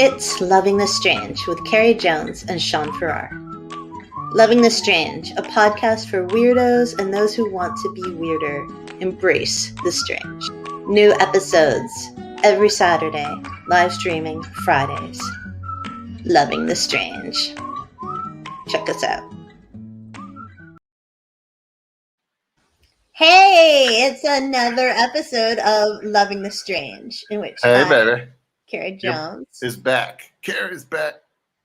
It's Loving the Strange with Carrie Jones and Shaun. Loving the Strange, a podcast for weirdos and those who want to be weirder. Embrace the strange. New episodes every Saturday, live streaming Fridays. Loving the Strange. Check us out. Hey, it's another episode of Loving the Strange, in which baby. Carrie Jones is back. Carrie's back.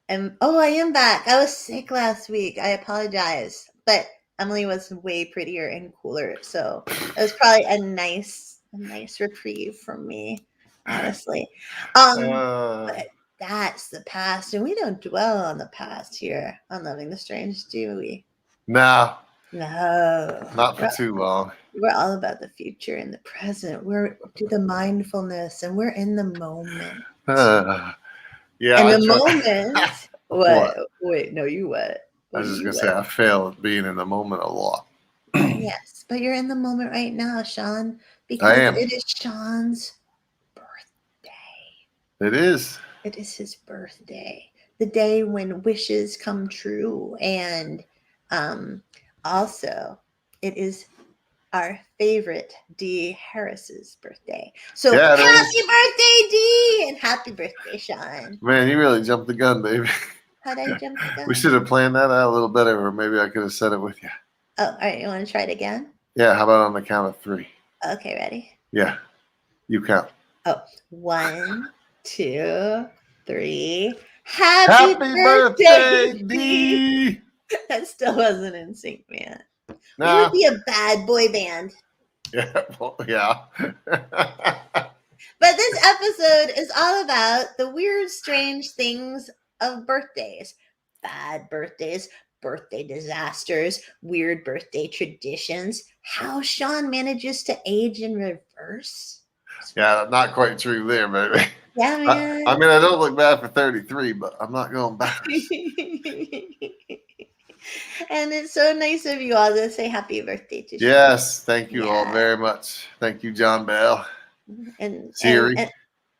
And I am back. I was sick last week. I apologize, but Emily was way prettier and cooler, so it was probably a nice reprieve from me, honestly. But that's the past, and we don't dwell on the past here on Loving the Strange, do we? No, not for too long. We're all about the future and the present. We're do the mindfulness, and we're in the moment. Yeah. In the moment. What? Wait, no, you what? I was just going to say, I fail at being in the moment a lot. Yes, but you're in the moment right now, Shaun, because it is Shaun's birthday. It is. It is his birthday. The day when wishes come true. And also, it is our favorite D. Harris's birthday. So happy birthday, D! And happy birthday, Shaun. Man, you really jumped the gun, baby. How'd I jump the gun? We should have planned that out a little better, or maybe I could have said it with you. Oh, all right. You want to try it again? Yeah, how about on the count of 3? Okay, ready? Yeah, you count. Oh, 1, 2, 3. Happy birthday, D! That still wasn't in sync, man. No. We would be a bad boy band. Yeah, yeah. But this episode is all about the weird, strange things of birthdays. Bad birthdays, birthday disasters, weird birthday traditions, how Shaun manages to age in reverse. Yeah, not quite true there, baby. Yeah, man. I mean, I don't look bad for 33, but I'm not going backwards. And it's so nice of you all to say happy birthday to Shaun. Yes, thank you all very much. Thank you, John Bell. And Siri. And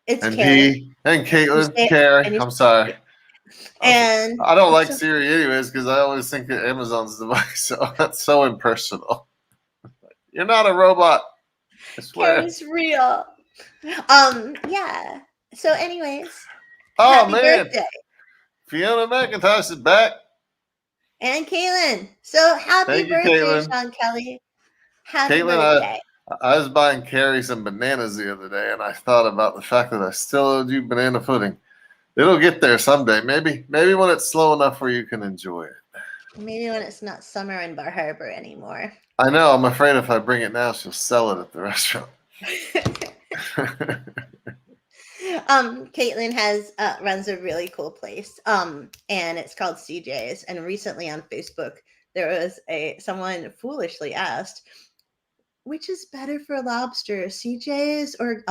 it's and Carrie. P. And Caitlin. Carrie. I'm sorry. And I don't like Siri anyways because I always think of Amazon's device. So that's so impersonal. You're not a robot. I swear. Carrie's real. Yeah. So anyways. Oh, happy birthday. Fiona McIntosh is back. And Caitlin. So happy birthday, Caitlin. Shaun Kelly. Happy birthday. I was buying Carrie some bananas the other day, and I thought about the fact that I still owed you banana pudding. It'll get there someday. Maybe when it's slow enough where you can enjoy it. Maybe when it's not summer in Bar Harbor anymore. I know. I'm afraid if I bring it now, she'll sell it at the restaurant. Caitlin runs a really cool place, and it's called CJ's. And recently on Facebook, there was someone foolishly asked, which is better for lobster, CJ's or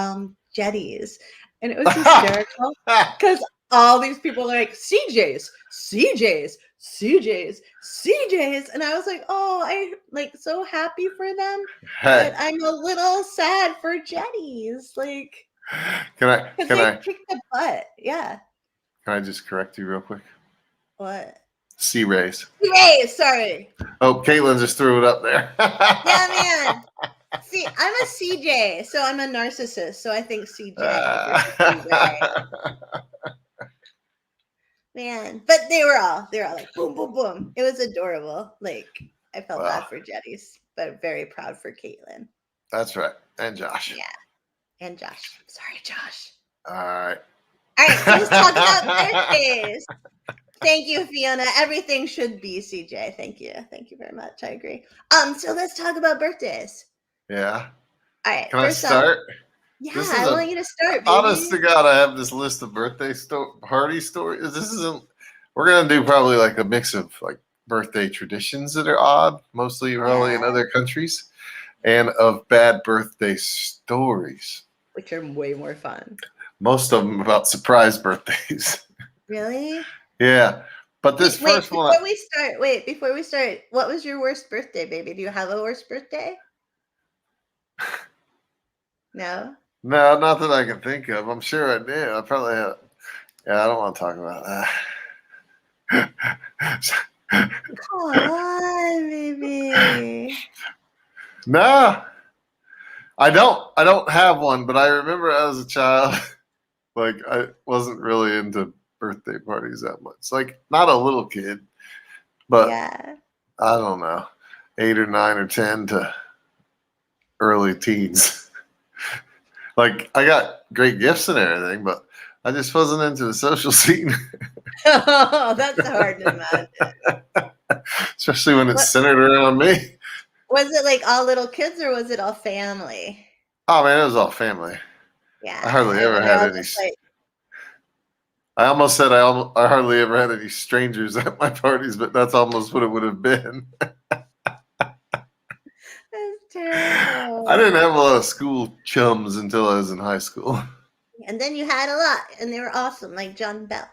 Jetties? And it was hysterical because all these people are like, CJ's, CJ's, CJ's, CJ's. And I was like, oh, I like so happy for them. But I'm a little sad for Jetties. Like, Can I kick the butt? Yeah. Can I just correct you real quick? What? C-Rays. C-Rays, sorry. Oh, Caitlin just threw it up there. Yeah, man. See, I'm a CJ, so I'm a narcissist. So I think CJ. Man, but they were all like boom, boom, boom. It was adorable. Like I felt bad for Jetties, but very proud for Caitlin. That's right, and Josh. Yeah, and Josh. Sorry, Josh. All right. So let's talk about birthdays. Thank you, Fiona. Everything should be CJ. Thank you very much. I agree. So let's talk about birthdays. Yeah. All right. Can I start? Yeah, I want you to start, baby. Honest to God, I have this list of birthday party stories. We're going to do probably like a mix of like birthday traditions that are odd, mostly probably in other countries, and of bad birthday stories. Which are way more fun. Most of them about surprise birthdays. Really? Yeah. But this first one. Before we start, what was your worst birthday, baby? Do you have a worst birthday? No? No, not that I can think of. I'm sure I did. I probably had Yeah, I don't want to talk about that. Come on, baby. No, I don't have one, but I remember as a child, like I wasn't really into birthday parties that much. Like not a little kid, but Yeah. I don't know, 8 or 9 or 10 to early teens. Like I got great gifts and everything, but I just wasn't into the social scene. Oh, that's hard to imagine. Especially when it's What centered around me. was it, like all little kids or was it all family? Oh man, it was all family. I Yeah. hardly And ever were they had all any. just like, I almost said I hardly ever had any strangers at my parties, but that's almost what it would have been. that's I didn't terrible. have a lot of school chums until I was in high school. And then you had a lot and they were awesome, like John Bell.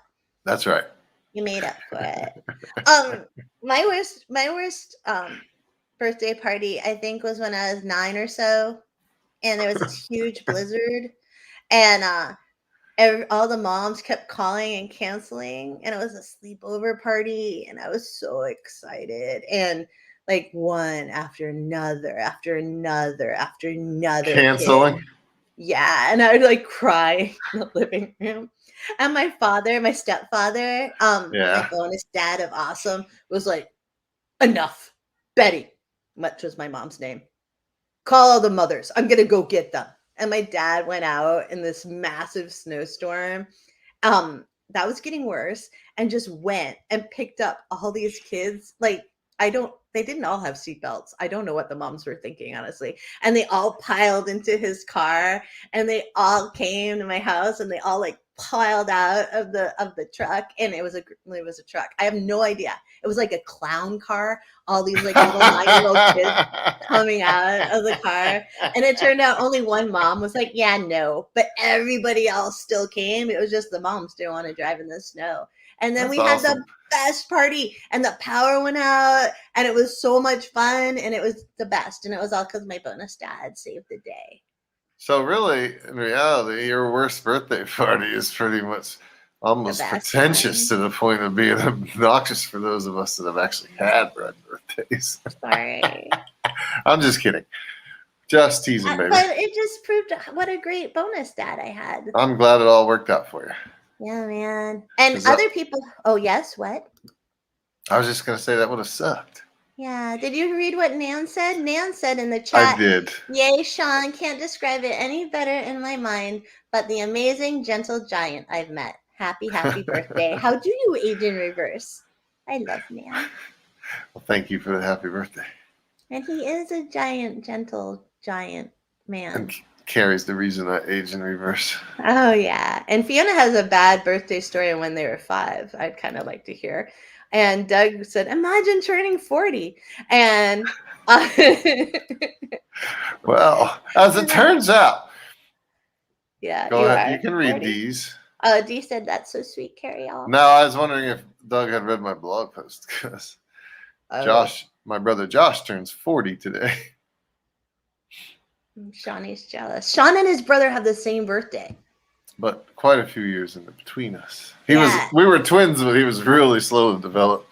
That's right. You made up for it. My worst birthday party, I think, was when I was 9 or so, and there was this huge blizzard, and all the moms kept calling and canceling, and it was a sleepover party, and I was so excited, and like one after another kid. Canceling. Yeah, and I would like cry in the living room. And my stepfather, my Yeah. bonus dad of awesome, was like, enough. Betty, which was my mom's name. Call all the mothers. I'm gonna go get them. And my dad went out in this massive snowstorm. That was getting worse, and just went and picked up all these kids. Like, they didn't all have seatbelts. I don't know what the moms were thinking, honestly. And they all piled into his car, and they all came to my house, and they all like piled out of the truck, and it was a truck. I have no idea. It was like a clown car. All these like little 9-year-old kids coming out of the car. And it turned out only one mom was like, yeah, no. But everybody else still came. It was just the moms didn't want to drive in the snow. And then That's we had the awesome. best party, and the power went out, and it was so much fun, and it was the best. And it was all because my bonus dad saved the day. So really, in reality, your worst birthday party is pretty much The almost best pretentious one. to the point of being obnoxious for those of us that have actually had red birthdays. Sorry. I'm just kidding. Just teasing, baby. But it just proved what a great bonus dad I had. I'm glad it all worked out for you. Yeah, man. And Is that- other people. Oh, yes. What? I was just going to say that would have sucked. Yeah. Did you read what Nan said? Nan said in the I chat, did. yay, Shaun, can't describe it any better in my mind, but the amazing, gentle giant I've met. Happy, happy birthday. How do you age in reverse? I love Nan. Well, thank you for the happy birthday. And he is a giant, gentle giant man. And Carrie's the reason I age in reverse. Oh, yeah. And Fiona has a bad birthday story when they were 5. I'd kind of like to hear. And Doug said, imagine turning 40. And Well, as it turns out. Yeah, Go you ahead. are. You can read 40. these. Dee said, that's so sweet, Carrie. All. No, I was wondering if Doug had read my blog post because Josh, my brother Josh, turns 40 today. Shaunie's jealous. Shaun and his brother have the same birthday. But quite a few years in between us. We were twins, but he was really slow to develop.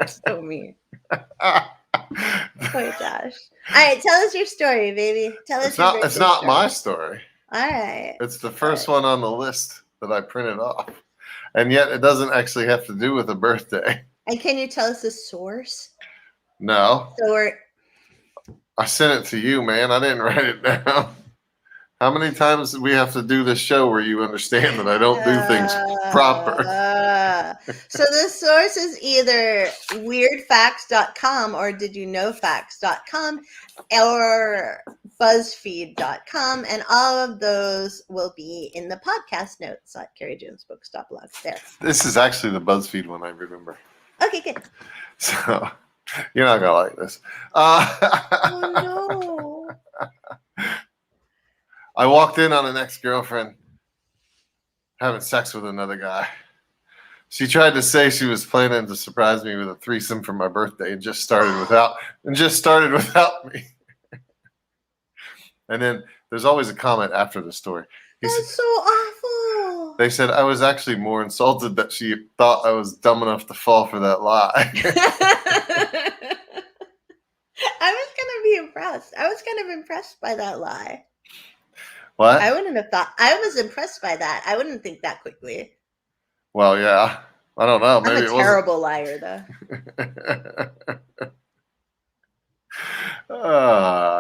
So mean. Poor Josh. All right, tell us your story, baby. Tell us your birthday It's not story. my story. All right. It's the first one on the list that I printed off. And yet it doesn't actually have to do with a birthday. And can you tell us the source? No. So I sent it to you, man. I didn't write it down. How many times do we have to do this show where you understand that I don't do things proper? So the source is either weirdfacts.com or didyouknowfacts.com or buzzfeed.com, and all of those will be in the podcast notes at carriejonesbooks.blog. There. This is actually the BuzzFeed one, I remember. Okay, good. So you're not gonna like this. Oh no. I walked in on an ex-girlfriend having sex with another guy. She tried to say she was planning to surprise me with a threesome for my birthday and just started without me. And then there's always a comment after the story. That's so awful. They said I was actually more insulted that she thought I was dumb enough to fall for that lie. I was gonna be impressed. I was kind of impressed by that lie. What? I wouldn't have thought. I was impressed by that. I wouldn't think that quickly. Well, yeah. I don't know. Maybe I'm a terrible liar, though.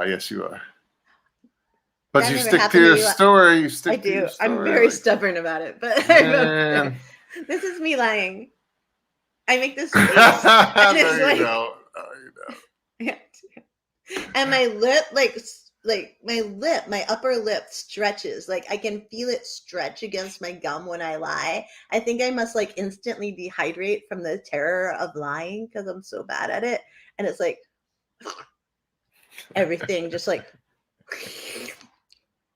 Yes, you are. But that you never stick to happened your you. story. You I stick to your do. story. I'm very stubborn about it, but Man. this is me lying. I make this face. No, it's you like, don't. No, you don't. and my lip, my upper lip stretches. Like I can feel it stretch against my gum when I lie. I think I must like instantly dehydrate from the terror of lying because I'm so bad at it. And it's like everything just like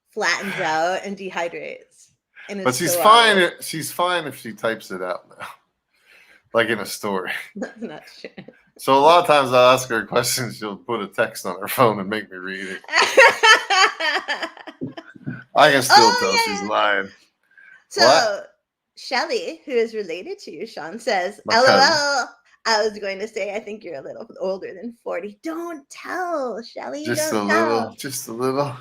flattens out and dehydrates. And But she's fine. She's fine if she types it out now, like in a story. That's not true. So a lot of times I'll ask her a question. She'll put a text on her phone and make me read it. I can still tell she's lying. So what? Shelly, who is related to you, Shaun, says, My LOL. cousin. I was going to say, I think you're a little older than 40. Don't tell, Shelly. Just don't a tell. little. Just a little.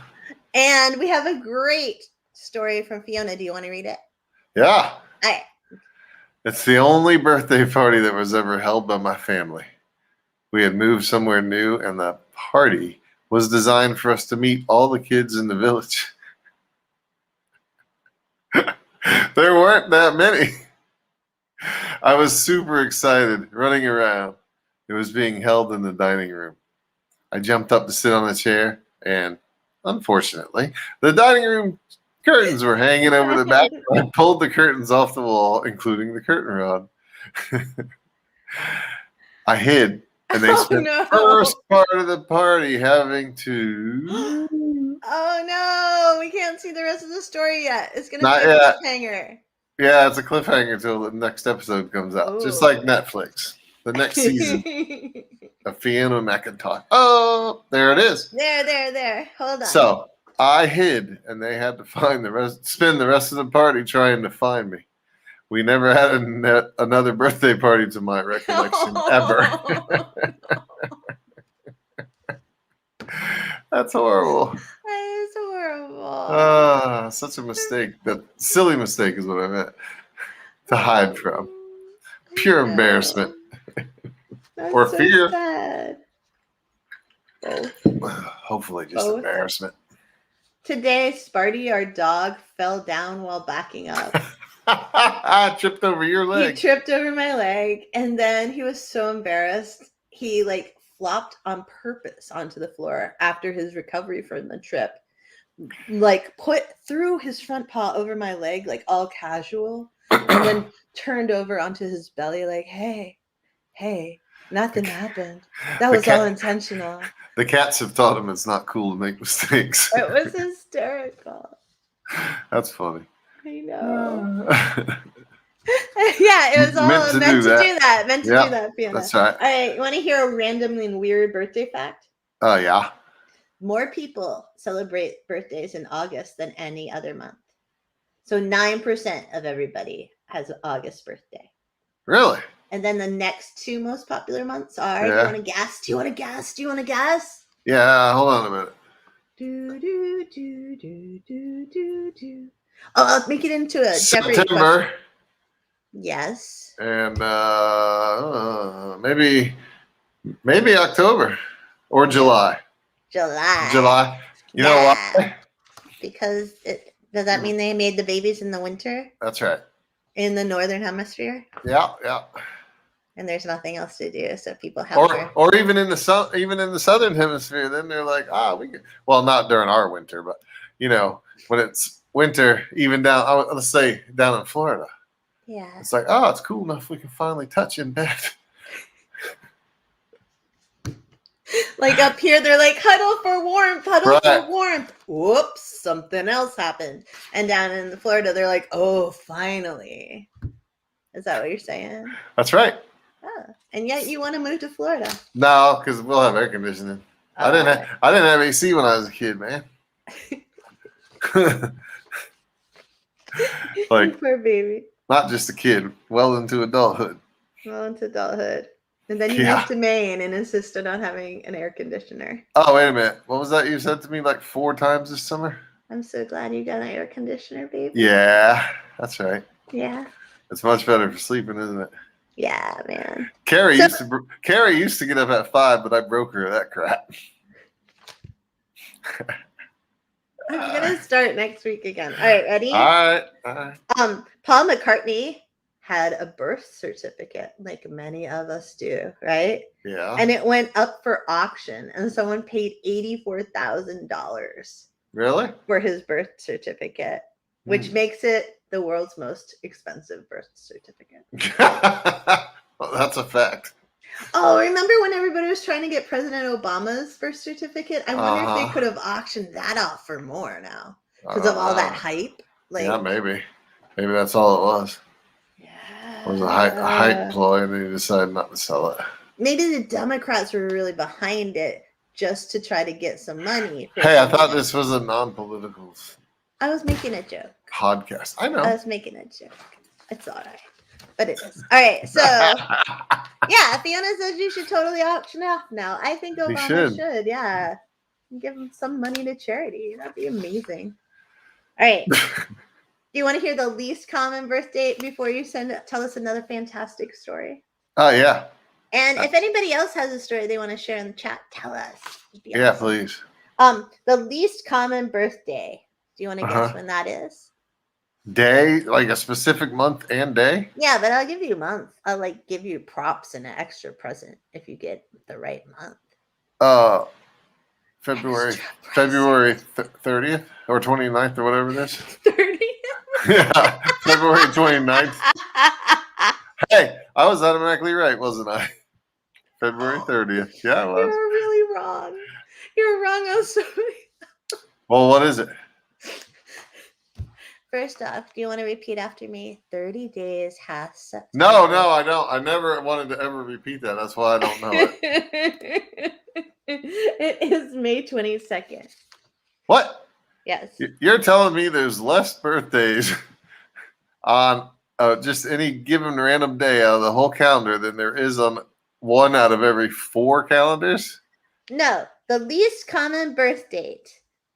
And we have a great story from Fiona. Do you want to read it? Yeah. All right. It's the only birthday party that was ever held by my family. We had moved somewhere new, and the party was designed for us to meet all the kids in the village. There weren't that many. I was super excited, running around. It was being held in the dining room. I jumped up to sit on a chair, and unfortunately, the dining room curtains were hanging over the back. I pulled the curtains off the wall, including the curtain rod. I hid, and they spent the first part of the party having to... Oh, no. We can't see the rest of the story yet. It's going to be a cliffhanger. Yeah, it's a cliffhanger until the next episode comes out. Ooh. Just like Netflix. The next season of Fiona McIntosh. Oh, there it is. There. Hold on. So I hid, and they had to spend the rest of the party trying to find me. We never had another birthday party to my recollection, ever. That's horrible. That is horrible. Such a mistake. That silly mistake is what I meant to hide from. Pure embarrassment. That's or so fear. Sad. Hopefully just embarrassment. Today, Sparty, our dog, fell down while backing up. I tripped over your leg. He tripped over my leg, and then he was so embarrassed. He flopped on purpose onto the floor after his recovery from the trip. Threw his front paw over my leg, all casual, and then turned over onto his belly hey, nothing happened. That was all intentional. The cats have taught him it's not cool to make mistakes. It was hysterical. That's funny. I know. Yeah, it was all meant to do that. Meant to do that, Fiona. That's right. I want to hear a random and weird birthday fact. Oh, yeah. More people celebrate birthdays in August than any other month. So 9% of everybody has an August birthday. Really? And then the next two most popular months are, do you want to guess? Do you want to guess? Yeah, hold on a minute. Do. Oh, I'll make it into a Jeopardy question. September. Yes. And maybe October or July. July. You know why? Because does that mean they made the babies in the winter? That's right. In the northern hemisphere? Yeah. And there's nothing else to do, so people have or even in the southern hemisphere, then they're like, we can, well, not during our winter, but when it's winter, even down, let's say down in Florida. Yeah. It's like, it's cool enough we can finally touch in bed. Up here, they're like, huddle for warmth. Whoops, something else happened. And down in Florida, they're like, oh, finally. Is that what you're saying? That's right. Oh, and yet you want to move to Florida? No, because we'll have air conditioning. I didn't have AC when I was a kid, man. Like, Poor baby. not just a kid, well into adulthood. Well, into adulthood. And then you Yeah. moved to Maine and insisted on having an air conditioner. Oh, wait a minute. What was that you said to me like 4 times this summer? I'm so glad you got an air conditioner, baby. Yeah, that's right. Yeah. It's much better for sleeping, isn't it? Yeah, man. Carrie used to get up at 5, but I broke her of that crap. I'm gonna start next week again. All right, ready? All right. Paul McCartney had a birth certificate, like many of us do, right? Yeah. And it went up for auction, and someone paid $84,000 Really? for his birth certificate, which makes it the world's most expensive birth certificate. Well, that's a fact. Oh, remember when everybody was trying to get President Obama's birth certificate? I wonder if they could have auctioned that off for more now because of all that hype. Like, yeah, maybe that's all it was. Yeah, It was a hype ploy, and they decided not to sell it. Maybe the Democrats were really behind it just to try to get some money. Hey, I thought this was a non-political. I was making a joke. Podcast. I know. I was making a joke. It's all right. But it is. All right. So, yeah, Fiona says you should totally auction off now. I think Obama should. Yeah. Give him some money to charity. That'd be amazing. All right. Do you want to hear the least common birth date before you tell us another fantastic story? Oh, yeah. And if anybody else has a story they want to share in the chat, tell us. Yeah, please. The least common birthday. Do you want to guess when that is? Day, like a specific month and day? Yeah, but I'll give you a month. I'll give you props and an extra present if you get the right month. February 30th or 29th or whatever it is. 30th? Yeah, February 29th. Hey, I was automatically right, wasn't I? February 30th. Yeah, I was. You were really wrong. You were wrong on so many. Well, what is it? First off, do you want to repeat after me? 30 days has September. No, I don't. I never wanted to ever repeat that. That's why I don't know it. It is May 22nd. What? Yes. You're telling me there's less birthdays on just any given random day out of the whole calendar than there is on one out of every 4 calendars? No, the least common birth date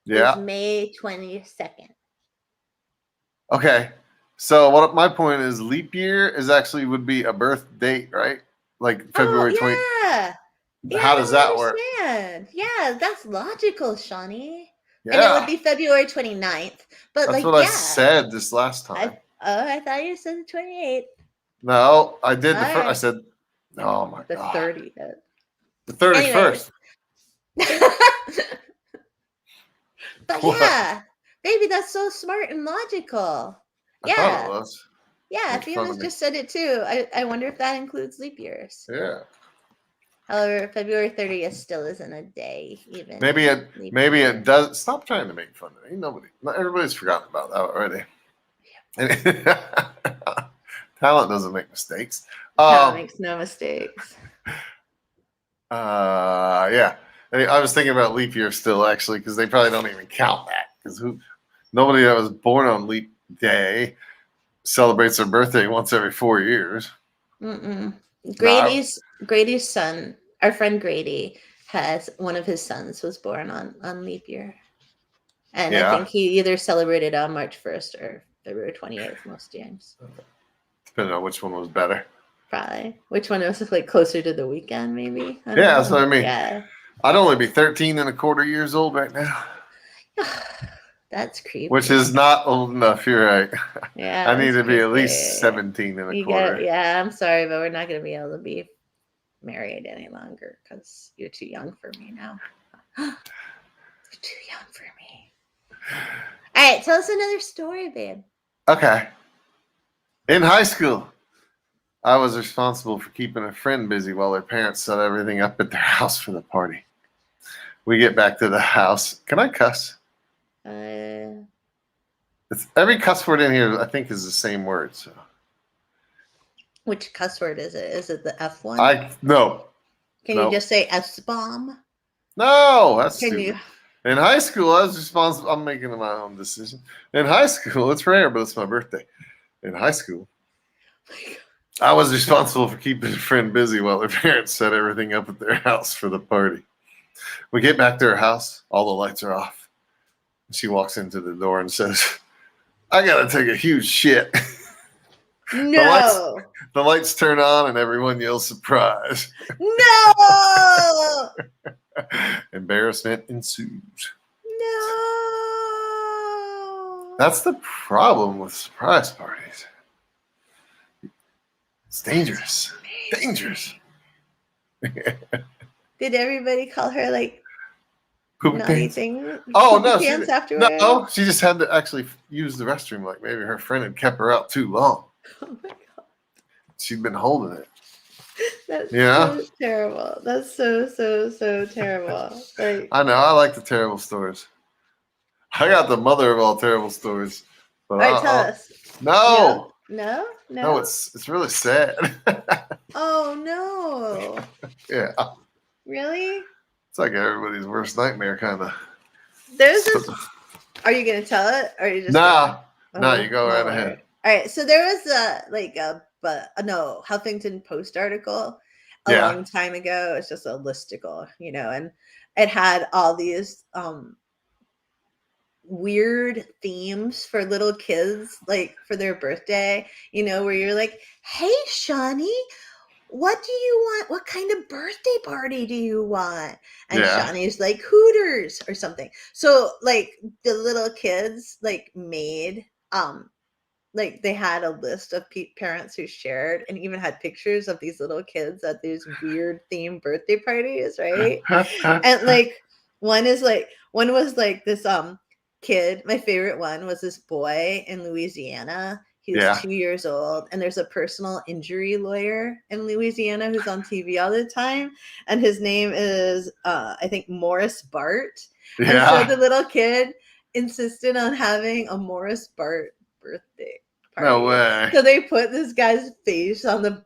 is May 22nd. Okay, so what my point is, leap year would be a birth date, right? Like February 20. Yeah. How does that work? Yeah, that's logical, Shawnee. Yeah. And it would be February 29th. But that's what I said this last time. I thought you said the 28th. No, I did the first. I said, oh my God. The 30th. The 31st. But yeah, baby, that's so smart and logical. I thought it was. Yeah, Fiona's just said it too. I wonder if that includes leap years. Yeah. However, February 30th still isn't a day, even. Maybe it does. Stop trying to make fun of me. Everybody's forgotten about that already. Yeah. Talent doesn't make mistakes. Talent makes no mistakes. Yeah. I was thinking about leap year still, actually, because they probably don't even count that. Because nobody that was born on leap day celebrates their birthday once every 4 years. Grady's son, our friend Grady, has one of his sons was born on leap year. And I think he either celebrated on March 1st or February 28th most times. Depending on which one was better. Probably. Which one was closer to the weekend, maybe? That's what I mean. Yeah. I'd only be 13 and a quarter years old right now. That's creepy. Which is not old enough. You're right. Yeah. I need to be at least 17 and a quarter. I'm sorry, but we're not going to be able to be married any longer because you're too young for me now. You're too young for me. All right, tell us another story, babe. Okay. In high school, I was responsible for keeping a friend busy while their parents set everything up at their house for the party. We get back to the house. Can I cuss? It's every cuss word in here, I think, is the same word. So. Which cuss word is it? Is it the F one? No. Can you just say S-bomb? No, that's stupid. In high school, I was responsible. I'm making my own decision. In high school, it's rare, but it's my birthday. In high school, I was responsible for keeping a friend busy while their parents set everything up at their house for the party. We get back to her house, all the lights are off. She walks into the door and says, I gotta take a huge shit. No. The lights turn on and everyone yells surprise. No. Embarrassment ensues. No. That's the problem with surprise parties. It's dangerous. Dangerous. Did everybody call her like Poopy naughty pants? thing? Oh, Poopy no. pants afterwards? No, she just had to actually use the restroom. Like maybe her friend had kept her out too long. Oh my god. She'd been holding it. That's Yeah. so terrible. That's so terrible. Like, I know. I like the terrible stories. I got the mother of all terrible stories. But all right, tell us. No. No. It's really sad. Oh no. Yeah. Really? It's like everybody's worst nightmare, kind of. There's this. Are you gonna tell it, or are you just? No, Oh, you go right my ahead. word. All right. So there was a Huffington Post article a long time ago. It's just a listicle, and it had all these weird themes for little kids, like for their birthday. Where you're like, "Hey, Shaunie, what do you want? What kind of birthday party do you want?" And Shaunie's like, Hooters or something. So like the little kids like made like they had a list of parents who shared and even had pictures of these little kids at these weird themed birthday parties, right? And like one was like this kid. My favorite one was this boy in Louisiana. He was 2 years old, and there's a personal injury lawyer in Louisiana who's on TV all the time, and his name is I think Morris Bart. And so the little kid insisted on having a Morris Bart birthday party. No way. So they put this guy's face on the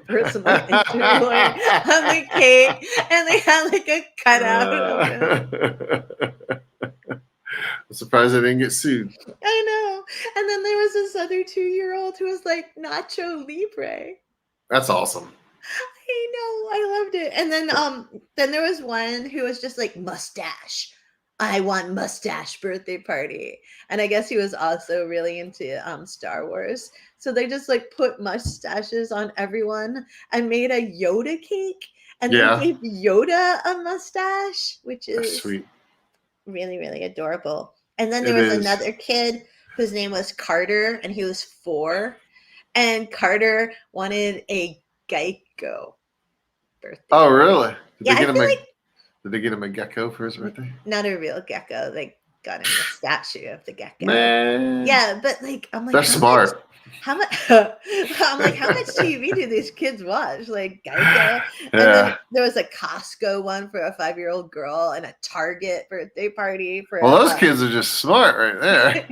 personal injury lawyer on the cake, and they had like a cutout of him. I'm surprised I didn't get sued. I know. And then there was this other 2-year-old who was like Nacho Libre. That's awesome. I know. I loved it. And then there was one who was just like mustache. I want mustache birthday party. And I guess he was also really into Star Wars. So they just like put mustaches on everyone and made a Yoda cake. And then gave Yoda a mustache, which is sweet. Really, really adorable. And then there was another kid whose name was Carter, and he was 4. And Carter wanted a Geico birthday. Oh, really? Did they get him a gecko for his birthday? Not a real gecko. They got him a statue of the gecko. Man. Yeah, but like I'm like they're smart. How much TV do these kids watch? Like Geico. And then there was a Costco one for a 5-year-old girl and a Target birthday party for those kids are just smart right there.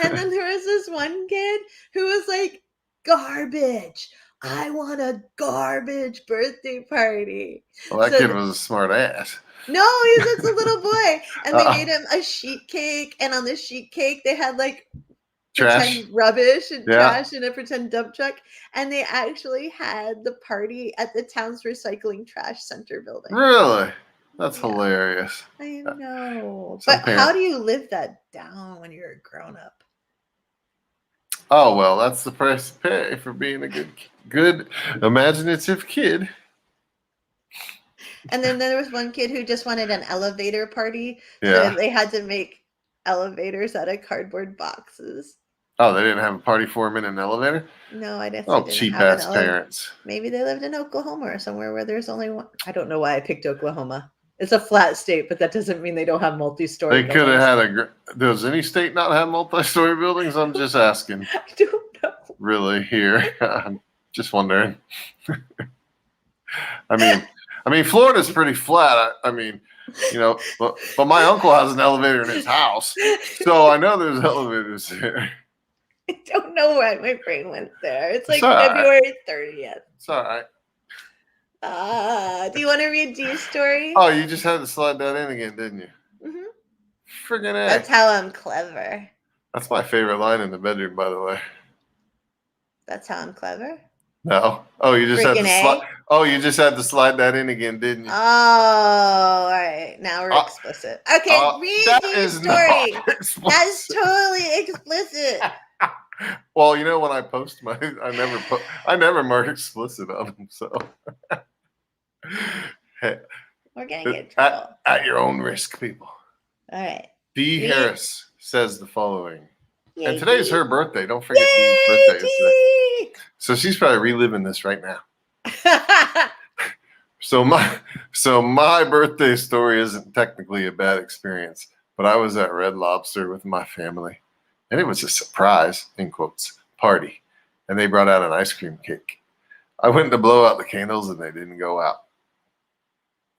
And then there was this one kid who was like, garbage. I want a garbage birthday party. Well, that kid was a smart ass. No, he's just a little boy. And they made him a sheet cake. And on the sheet cake, they had like trash, rubbish and trash in a pretend dump truck. And they actually had the party at the town's recycling trash center building. Really? That's hilarious. I know. But how do you live that down when you're a grown up? Oh, well, that's the price to pay for being a good imaginative kid. And then there was one kid who just wanted an elevator party. So they had to make elevators out of cardboard boxes. Oh, they didn't have a party for him in an elevator? No, I didn't. Oh, cheap-ass parents. Maybe they lived in Oklahoma or somewhere where there's only one. I don't know why I picked Oklahoma. It's a flat state, but that doesn't mean they don't have multi-story buildings. They could have had does any state not have multi-story buildings? I'm just asking. I don't know. Really, here. I'm just wondering. I mean, Florida's pretty flat. I mean, but my uncle has an elevator in his house, so I know there's elevators there. I don't know why my brain went there. It's like February 30th. It's all right. Do you want to read Dee's story? Oh, you just had to slide that in again, didn't you? Mm-hmm. Friggin' A. That's how I'm clever. That's my favorite line in the bedroom, by the way. That's how I'm clever. No. Oh, you just had Freaking to A. slide. Oh, you just had to slide that in again, didn't you? Oh, all right. Now we're explicit. Okay, read That your is story. not That's explicit. totally explicit. Well, you know when I post my, I never mark explicit on them. So, hey, We're gonna get in trouble. at your own risk, people. All right. Dee Harris says the following. Yay, And today's Dee. her birthday. Don't forget Dee's Yay, birthday is today. Dee. So she's probably reliving this right now. So my birthday story isn't technically a bad experience, but I was at Red Lobster with my family, and it was a surprise, in quotes, party, and they brought out an ice cream cake. I went to blow out the candles, and they didn't go out.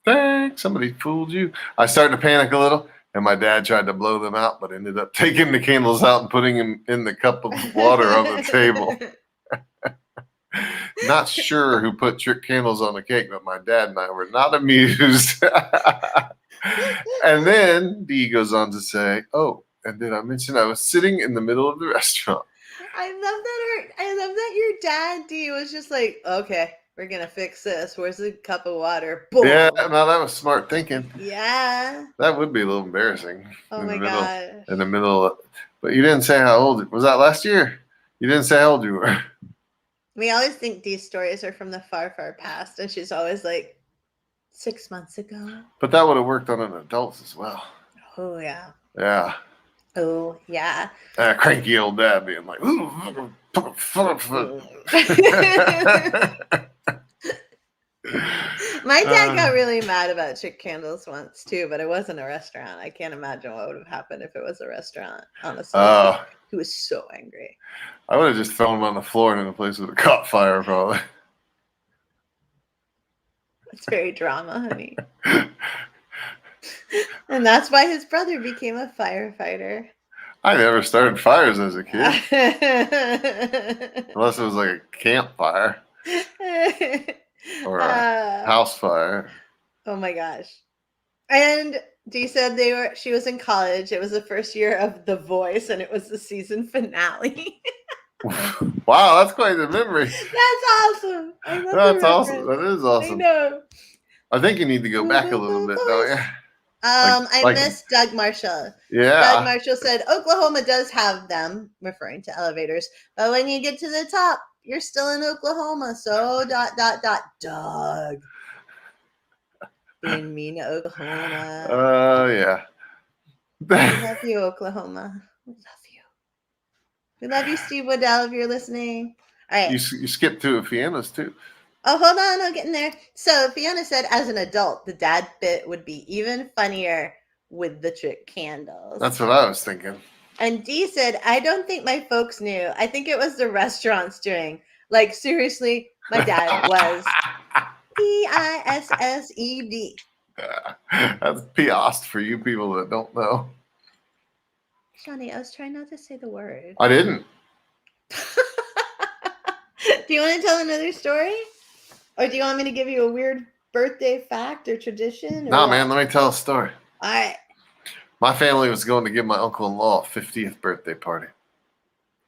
Thanks, somebody fooled you. I started to panic a little, and my dad tried to blow them out, but ended up taking the candles out and putting them in the cup of water on the table. Not sure who put trick candles on the cake, but my dad and I were not amused. And then Dee goes on to say, "Oh, and did I mention I was sitting in the middle of the restaurant?" I love that your dad Dee was just like, okay, we're gonna fix this. Where's the cup of water? Boom. Yeah, no, that was smart thinking. Yeah. That would be a little embarrassing. Oh my gosh. In the middle, but you didn't say how old. Was that last year? You didn't say how old you were. We always think these stories are from the far, far past, and she's always like 6 months ago. But that would have worked on an adult as well. Oh yeah. Yeah. Oh yeah. Cranky old dad being like, "Ooh." My dad got really mad about chick candles once too, but it wasn't a restaurant. I can't imagine what would have happened if it was a restaurant, honestly. He was so angry. I would have just thrown him on the floor and in a place with a caught fire, probably. It's very drama, honey. And that's why his brother became a firefighter. I never started fires as a kid. Unless it was like a campfire. Or a house fire. Oh my gosh. And Dee said she was in college. It was the first year of The Voice, and it was the season finale. Wow, that's quite a memory. That's awesome. That's awesome. That is awesome. I know. I think you need to go back a little bit, don't you? I missed Doug Marshall. Yeah. Doug Marshall said Oklahoma does have them, referring to elevators, but when you get to the top, you're still in Oklahoma. So ... Doug. Being mean to Oklahoma. Yeah. We love you, Oklahoma. We love you. We love you, Steve Waddell, if you're listening. All right. You skipped to Fianna's too. Oh, hold on. I'm getting there. So Fiona said, as an adult, the dad bit would be even funnier with the trick candles. That's what I was thinking. And Dee said, I don't think my folks knew. I think it was the restaurants doing. Like, seriously, my dad was P-I-S-S-E-D. That's Piast for you people that don't know. Shaunie, I was trying not to say the word. I didn't. Do you want to tell another story? Or do you want me to give you a weird birthday fact or tradition? No, man, let me tell a story. All right. My family was going to give my uncle-in-law a 50th birthday party.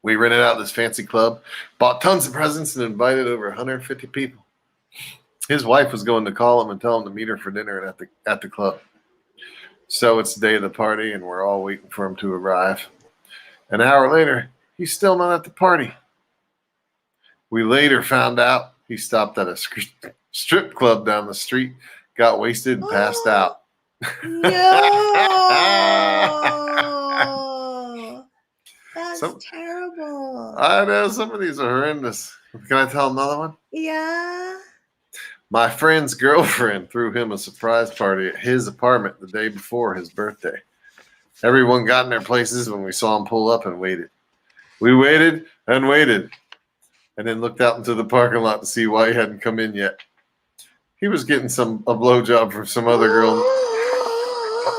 We rented out this fancy club, bought tons of presents, and invited over 150 people. His wife was going to call him and tell him to meet her for dinner at the club. So it's the day of the party, and we're all waiting for him to arrive. An hour later, he's still not at the party. We later found out he stopped at a strip club down the street, got wasted, and passed out. No, that's terrible. I know, some of these are horrendous. Can I tell another one? Yeah. My friend's girlfriend threw him a surprise party at his apartment the day before his birthday. Everyone got in their places when we saw him pull up and waited. We waited and waited, and then looked out into the parking lot to see why he hadn't come in yet. He was getting a blowjob from some other girl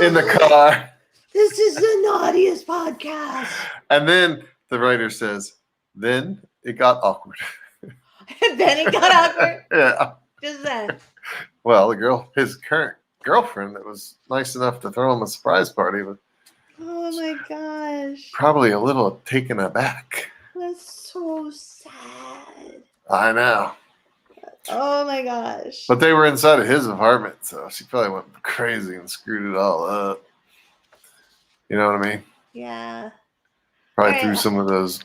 in the car. This is the naughtiest podcast. And then the writer says, then it got awkward. Then it got awkward? Yeah. Just then. Well, the girl, his current girlfriend that was nice enough to throw him a surprise party, but Oh my gosh. probably a little taken aback. That's so sad. I know. Oh my gosh. But they were inside of his apartment, so she probably went crazy and screwed it all up. You know what I mean? Yeah. Probably All threw right. some of those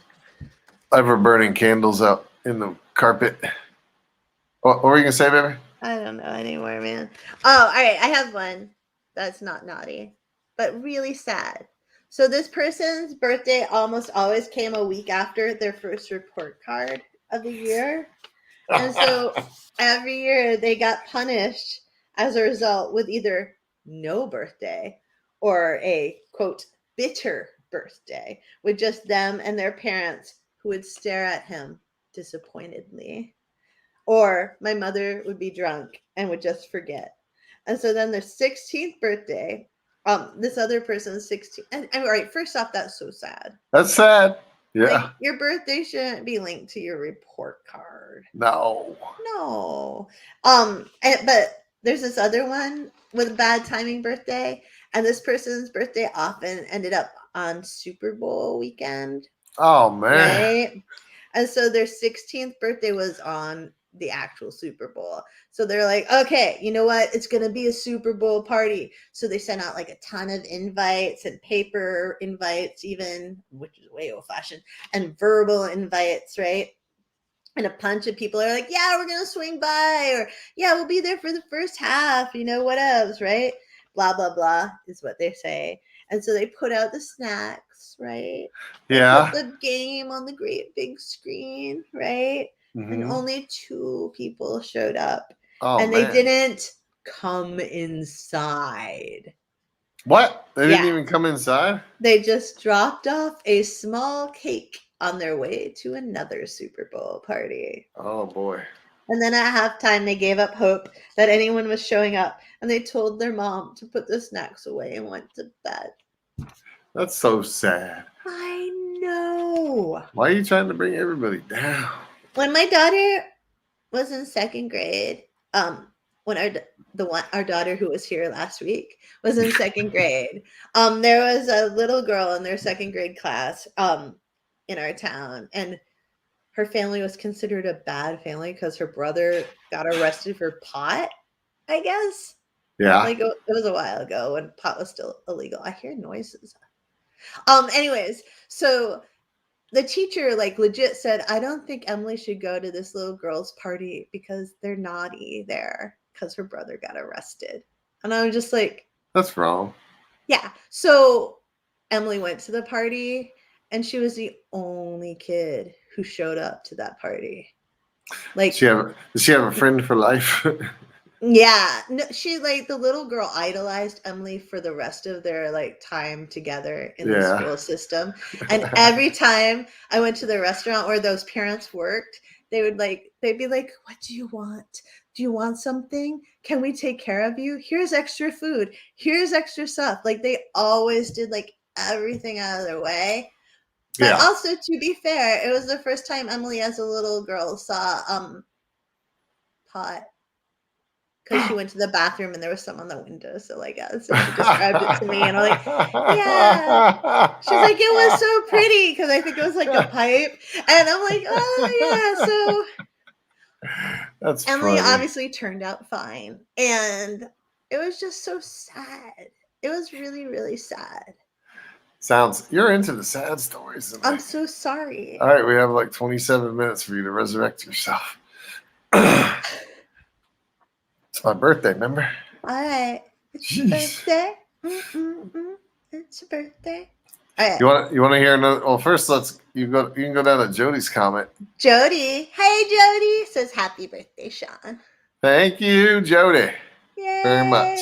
ever-burning candles out in the carpet. What were you going to say, baby? I don't know anymore, man. Oh, all right. I have one that's not naughty, but really sad. So this person's birthday almost always came a week after their first report card of the year. And so every year they got punished as a result with either no birthday or a quote bitter birthday with just them and their parents who would stare at him disappointedly. Or my mother would be drunk and would just forget. And so then their 16th birthday, this other person's 16. And all right, first off, that's so sad. That's sad. Yeah. Like your birthday shouldn't be linked to your report card. No. No. But there's this other one with a bad timing birthday, and this person's birthday often ended up on Super Bowl weekend, Oh, man. right? And so their 16th birthday was on the actual Super Bowl. So they're like, okay, you know what? It's going to be a Super Bowl party. So they sent out like a ton of invites and paper invites, even, which is way old fashioned, and verbal invites, right? And a bunch of people are like, yeah, we're going to swing by, or yeah, we'll be there for the first half, what else, right? Blah, blah, blah is what they say. And so they put out the snacks, right? They Yeah. put the game on the great big screen, right? And only 2 people showed up. Oh, and man. they didn't come inside. What? They didn't even come inside? They just dropped off a small cake on their way to another Super Bowl party. Oh, boy. And then at halftime, they gave up hope that anyone was showing up, and they told their mom to put the snacks away and went to bed. That's so sad. I know. Why are you trying to bring everybody down? When my daughter was in 2nd grade, when our daughter who was here last week was in 2nd grade, there was a little girl in their 2nd grade class in our town, and her family was considered a bad family because her brother got arrested for pot, I guess. Yeah. Like it was a while ago when pot was still illegal. I hear noises. Anyways, so the teacher like legit said, I don't think Emily should go to this little girl's party because they're naughty there because her brother got arrested. And I was just like, that's wrong. Yeah. So Emily went to the party, and she was the only kid who showed up to that party. Like, does she have a friend for life? Yeah. No, she like the little girl idolized Emily for the rest of their like time together in the school system. And every time I went to the restaurant where those parents worked, they'd be like, what do you want? Do you want something? Can we take care of you? Here's extra food. Here's extra stuff. Like they always did like everything out of their way. But also, to be fair, it was the first time Emily as a little girl saw pot. Because she went to the bathroom and there was some on the window. So like, so she described it to me, and I'm like, yeah. She's like, it was so pretty because I think it was like a pipe, and I'm like, oh yeah. So that's Emily funny. obviously turned out fine, and it was just so sad. It was really, really sad. You're into the sad stories tonight. I'm so sorry. All right, we have like 27 minutes for you to resurrect yourself. It's my birthday, remember? All right. It's your birthday. It's your birthday. All right. You want to hear another? Well, first you can go down to Jody's comment. Jody, hey Jody, says happy birthday, Shaun. Thank you, Jody. Yay. Very much.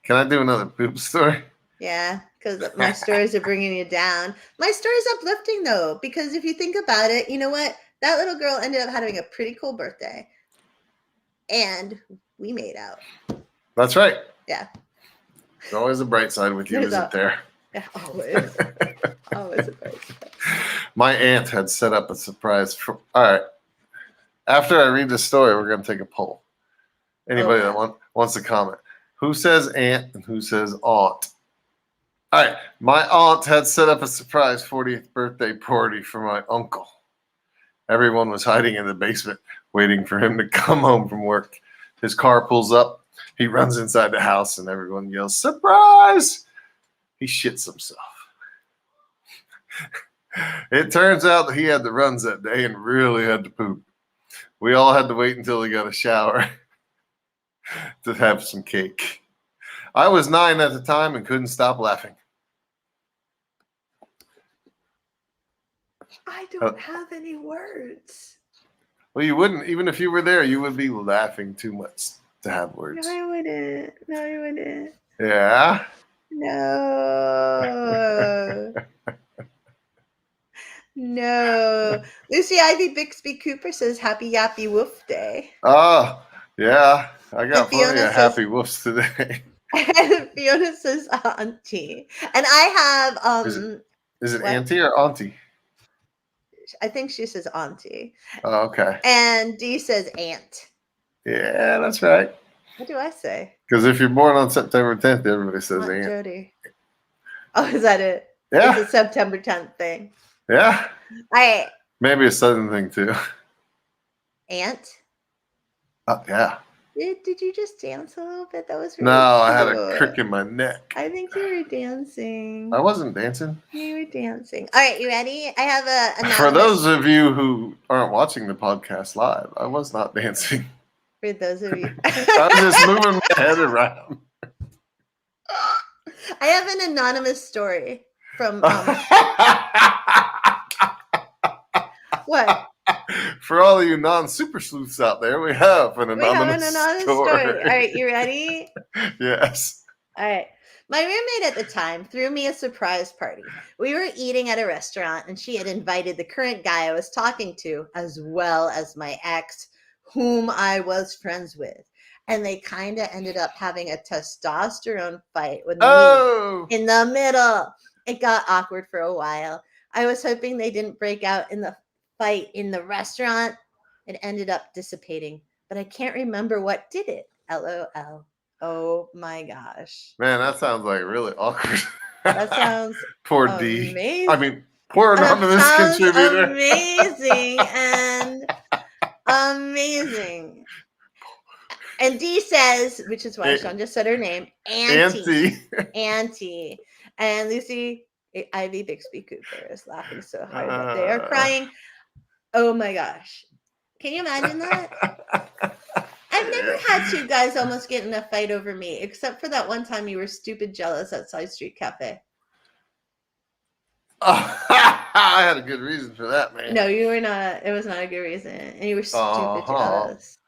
Can I do another poop story? Yeah, because my stories are bringing you down. My story's uplifting though, because if you think about it, you know what? That little girl ended up having a pretty cool birthday. And we made out. That's right. Yeah. There's always a bright side with you, isn't there? Yeah, always. Always a bright side. My aunt had set up a surprise. All right. After I read the story, we're going to take a poll. Anybody that wants to comment. Who says aunt and who says aunt? All right. My aunt had set up a surprise 40th birthday party for my uncle. Everyone was hiding in the basement, waiting for him to come home from work. His car pulls up. He runs inside the house, and everyone yells, "Surprise!" He shits himself. It turns out that he had the runs that day and really had to poop. We all had to wait until he got a shower to have some cake. I was 9 at the time and couldn't stop laughing. I don't have any words. Well, you wouldn't. Even if you were there, you would be laughing too much to have words. No, I wouldn't. Yeah? No. No. Lucy Ivy Bixby Cooper says Happy Yappy Woof Day. Oh, yeah. I got And plenty Fiona of happy woofs today. And Fiona says auntie. And I have Is it what? auntie or auntie? I think she says auntie. Oh, okay. And Dee says aunt. Yeah, that's right. What do I say? Because if you're born on September 10th, everybody says Aunt aunt. Jody. Oh, is that it? Yeah. It's a September 10th thing. Yeah. All right. Maybe a southern thing too. Aunt. Yeah. Did you just dance a little bit? That was really No, cute. I had a crick in my neck. I think you were dancing. I wasn't dancing. You were dancing. All right, you ready? I have a For those of you who aren't watching the podcast live, I was not dancing. For those of you. I was just moving my head around. I have an anonymous story from what? For all of you non-super sleuths out there, we have an anonymous story. All right, you ready? Yes. All right. My roommate at the time threw me a surprise party. We were eating at a restaurant, and she had invited the current guy I was talking to, as well as my ex, whom I was friends with. And they kind of ended up having a testosterone fight with me in the middle. It got awkward for a while. I was hoping they didn't break out in the fight in the restaurant. It ended up dissipating, but I can't remember what did it. LOL. Oh my gosh. Man, that sounds like really awkward. That sounds poor amazing. D. I mean, poor anonymous contributor. Amazing and amazing. And Dee says, which is why Shaun just said her name, Auntie. Auntie. And Lucy Ivy Bixby Cooper is laughing so hard that they are crying. Oh my gosh. Can you imagine that? I've never had two guys almost get in a fight over me, except for that one time you were stupid jealous at Side Street Cafe. I had a good reason for that, man. No, you were not. It was not a good reason. And you were stupid jealous.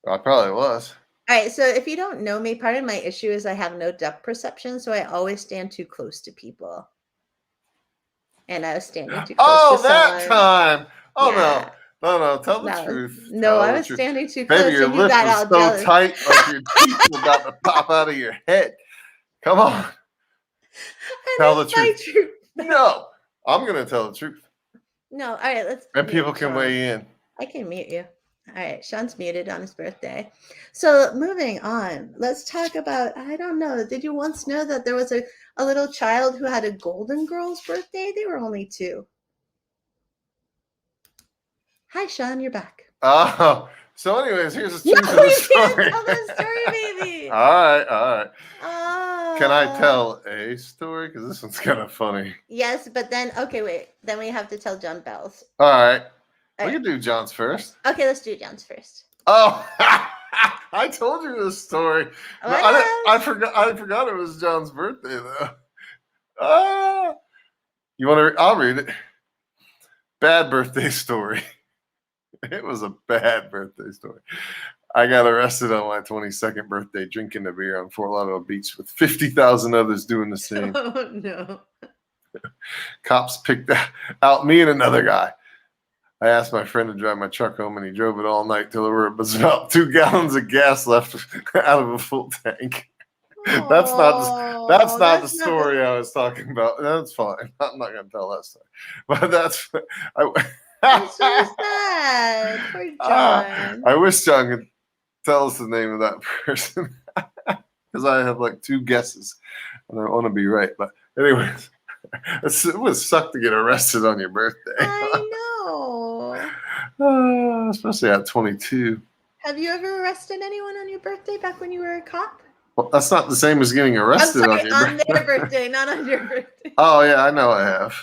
I probably was. All right, so if you don't know me, part of my issue is I have no depth perception, so I always stand too close to people. And I was standing too close to someone. Time. Oh, yeah. No, tell the truth. No, I was standing too close. Baby, your lip was so tight, like your teeth were about to pop out of your head. Come on. Tell the truth. No, I'm going to tell the truth. No, all right, let's. And people can weigh in. I can mute you. All right, Shaun's muted on his birthday. So moving on, let's talk about, I don't know, did you once know that there was a little child who had a Golden Girls birthday? They were only 2. Hi, Shaun, you're back. Oh, so anyways, here's the truth of the story. Tell the story, baby. All right. Can I tell a story? Because this one's kind of funny. Yes, but then, okay, wait. Then we have to tell John Bell's. All right. We can do John's first. Okay, let's do John's first. Oh, I told you this story. No, I forgot it was John's birthday though. You want to? I'll read it. Bad birthday story. It was a bad birthday story. I got arrested on my 22nd birthday drinking a beer on Fort Lauderdale Beach with 50,000 others doing the same. Oh no! Cops picked out me and another guy. I asked my friend to drive my truck home, and he drove it all night till there was about 2 gallons of gas left out of a full tank. That's not the story I was talking about. That's fine. I'm not going to tell that story. But that's so sad. Poor John. I wish John could tell us the name of that person. because I have like 2 guesses. I don't want to be right. But anyways, it would suck to get arrested on your birthday. I know. Especially at 22. Have you ever arrested anyone on your birthday back when you were a cop? Well, that's not the same as getting I'm arrested sorry, on your on birthday. their birthday, not on your birthday. Oh, yeah, I know I have.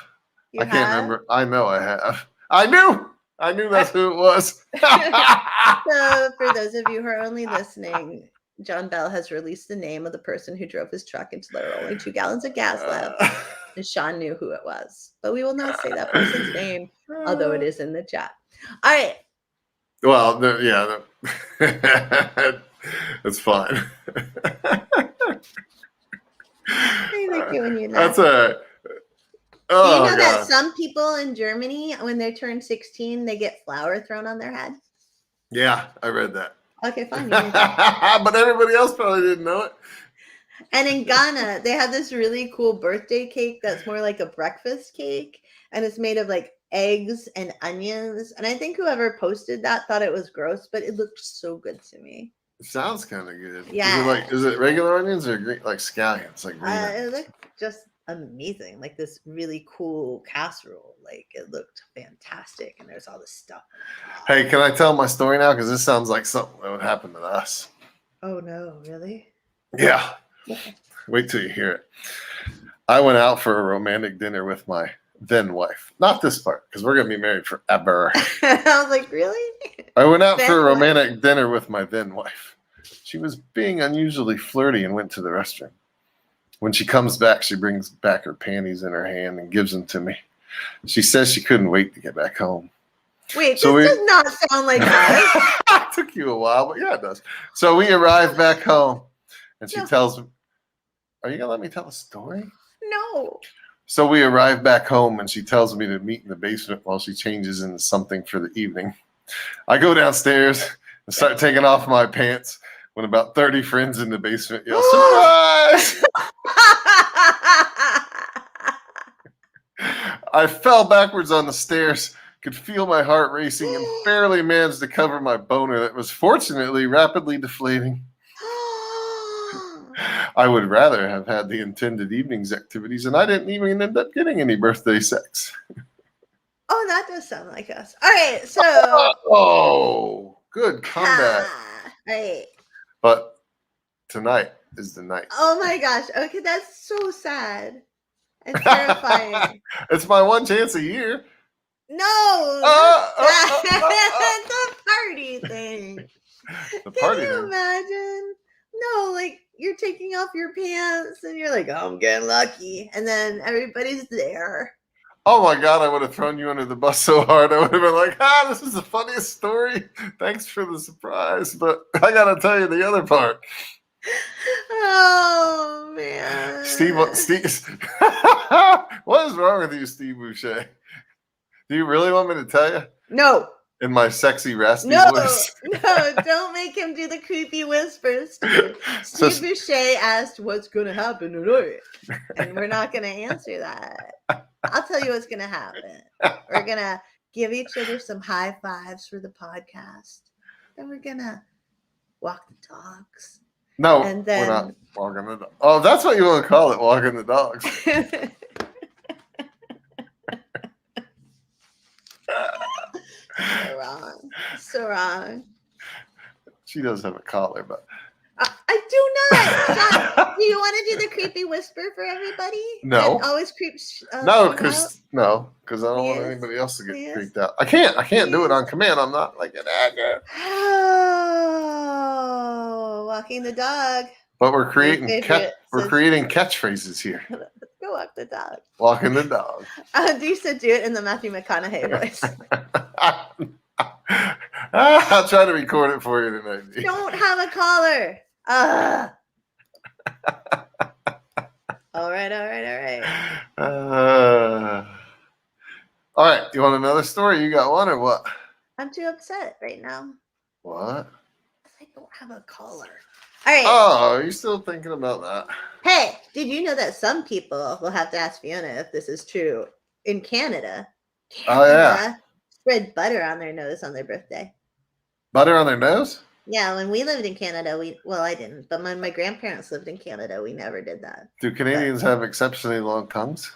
You I can't have? remember. I know I have. I knew that's who it was. So, for those of you who are only listening, John Bell has released the name of the person who drove his truck until there were only 2 gallons of gas left. And Shaun knew who it was. But we will not say that person's name, although it is in the chat. All right. Well, yeah, it's fine. I like it when you That's laugh. a. Do you Oh, know that God. some people in Germany, when they turn 16, they get flour thrown on their head? Yeah, I read that. Okay, fine. You knew that. But everybody else probably didn't know it. And in Ghana, they have this really cool birthday cake that's more like a breakfast cake, and it's made of like eggs and onions. And I think whoever posted that thought it was gross, but it looked so good to me. It sounds kind of good. Yeah. Is it regular onions or green, like scallions, like green It onions? looked just amazing, like this really cool casserole. Like it looked fantastic, and there's all this stuff. Hey, can I tell my story now? Because this sounds like something that would happen to us. Oh no, really? Yeah. Okay. Wait till you hear it. I went out for a romantic dinner with my then wife. Not this part, because we're going to be married forever. I was like, really? I went out Then for a wife? romantic dinner with my then wife. She was being unusually flirty and went to the restroom. When she comes back, she brings back her panties in her hand and gives them to me. She says she couldn't wait to get back home. Wait, So this does not sound like us. It took you a while, but yeah, it does. So we arrive back home, and she tells me, "Are you going to let me tell a story?" No. So we arrive back home, and she tells me to meet in the basement while she changes into something for the evening. I go downstairs and start taking off my pants when about 30 friends in the basement yell, "Surprise!" I fell backwards on the stairs, could feel my heart racing, and barely managed to cover my boner that was fortunately rapidly deflating. I would rather have had the intended evening's activities, and I didn't even end up getting any birthday sex. Oh, that does sound like us. All right, so. Oh, good comeback. All right. But tonight is the night. Oh my gosh. Okay, that's so sad and terrifying. It's my one chance a year. No, that's a party thing. The Can party you thing. imagine? No, like you're taking off your pants and you're like, oh, I'm getting lucky. And then everybody's there. Oh my God, I would have thrown you under the bus so hard. I would have been like, this is the funniest story. Thanks for the surprise. But I got to tell you the other part. Oh, man. Steve, what is wrong with you, Steve Boucher? Do you really want me to tell you? No. In my sexy, raspy voice? No, don't make him do the creepy whispers. Steve Boucher asked what's going to happen tonight. And we're not going to answer that. I'll tell you what's going to happen. We're going to give each other some high fives for the podcast. Then we're going to walk the dogs. No, and then... we're not walking the dogs. Oh, that's what you want to call it, walking the dogs. So wrong. She does have a collar, but I do not. Shaun, do you want to do the creepy whisper for everybody? No. It always creeps. No, because I don't want anybody else to get creeped out. I can't do it on command. I'm not like an actor. Oh, walking the dog. But we're creating catchphrases here. Go walk the dog. Walking the dog. You said do it in the Matthew McConaughey voice. I'll try to record it for you tonight. Don't have a collar. All right. All right. You want another story? You got one or what? I'm too upset right now. What? I don't have a collar. All right. Oh, are you still thinking about that? Hey, did you know that some people, we'll have to ask Fiona if this is true, in Canada, Oh, yeah. spread butter on their nose on their birthday. Butter on their nose? Yeah, when we lived in Canada, I didn't, but when my grandparents lived in Canada, we never did that. Do Canadians have exceptionally long tongues?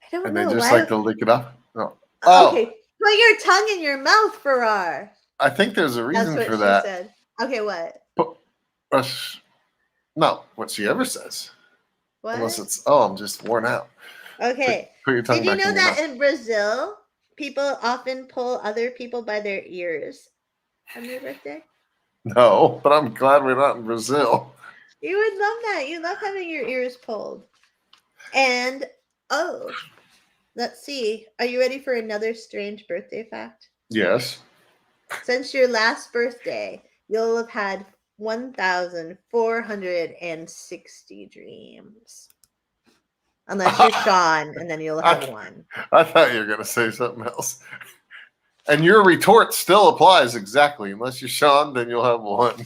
I don't And they know just why. like to lick it up? No. Oh, Okay, put your tongue in your mouth, Farrar. I think there's a That's reason what for she that. said. Okay, what? No, what she ever says. Unless What? it's, oh, I'm just worn out. Okay. Put your tongue Did you back know in your that mouth. in Brazil, people often pull other people by their ears on their birthday? No, but I'm glad we're not in Brazil. You would love that. You love having your ears pulled. And, oh, let's see. Are you ready for another strange birthday fact? Yes. Since your last birthday, you'll have had 1,460 dreams. Unless you're Shaun, and then you'll have one. I thought you were going to say something else. And your retort still applies exactly. Unless you're Shaun, then you'll have one.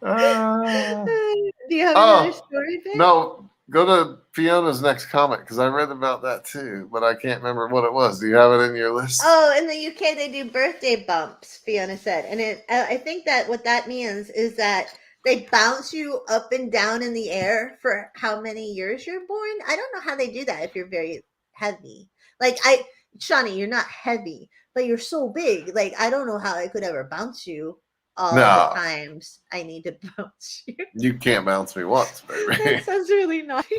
Do you have another story, babe? No. Go to Fiona's next comment because I read about that too, but I can't remember what it was. Do you have it in your list? Oh, in the UK they do birthday bumps, Fiona said. And I think that what that means is that they bounce you up and down in the air for how many years you're born. I don't know how they do that if you're very heavy. Like Shaunie, you're not heavy, but you're so big. Like I don't know how I could ever bounce you all the times I need to bounce you. You can't bounce me once, baby. That sounds really naughty.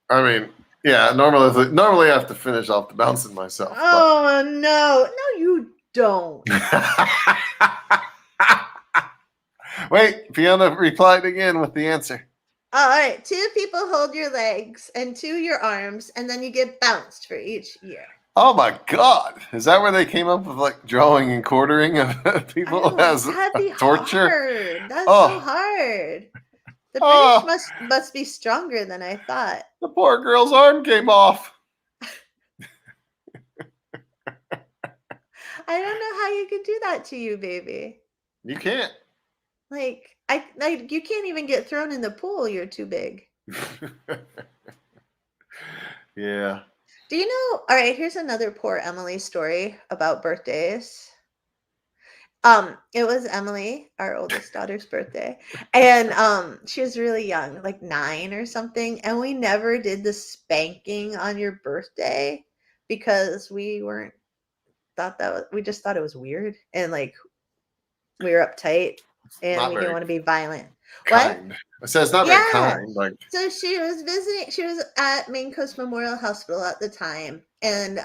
I mean, yeah, normally I have to finish off the bouncing myself. Oh no, you don't. Wait, Fiona replied again with the answer. All right, 2 people hold your legs and 2 your arms, and then you get bounced for each year. Oh my God! Is that where they came up with like drawing and quartering of people as that'd be torture? Hard. That's so hard. The British must be stronger than I thought. The poor girl's arm came off. I don't know how you could do that to you, baby. You can't. Like you can't even get thrown in the pool. You're too big. Yeah. Do you know? All right, here's another poor Emily story about birthdays. It was Emily, our oldest daughter's birthday, and she was really young, like 9 or something, and we never did the spanking on your birthday because we just thought it was weird, and like we were uptight and we didn't want to be violent. Kind. What? I said it's not very kind. Like, so she was visiting. She was at Maine Coast Memorial Hospital at the time, and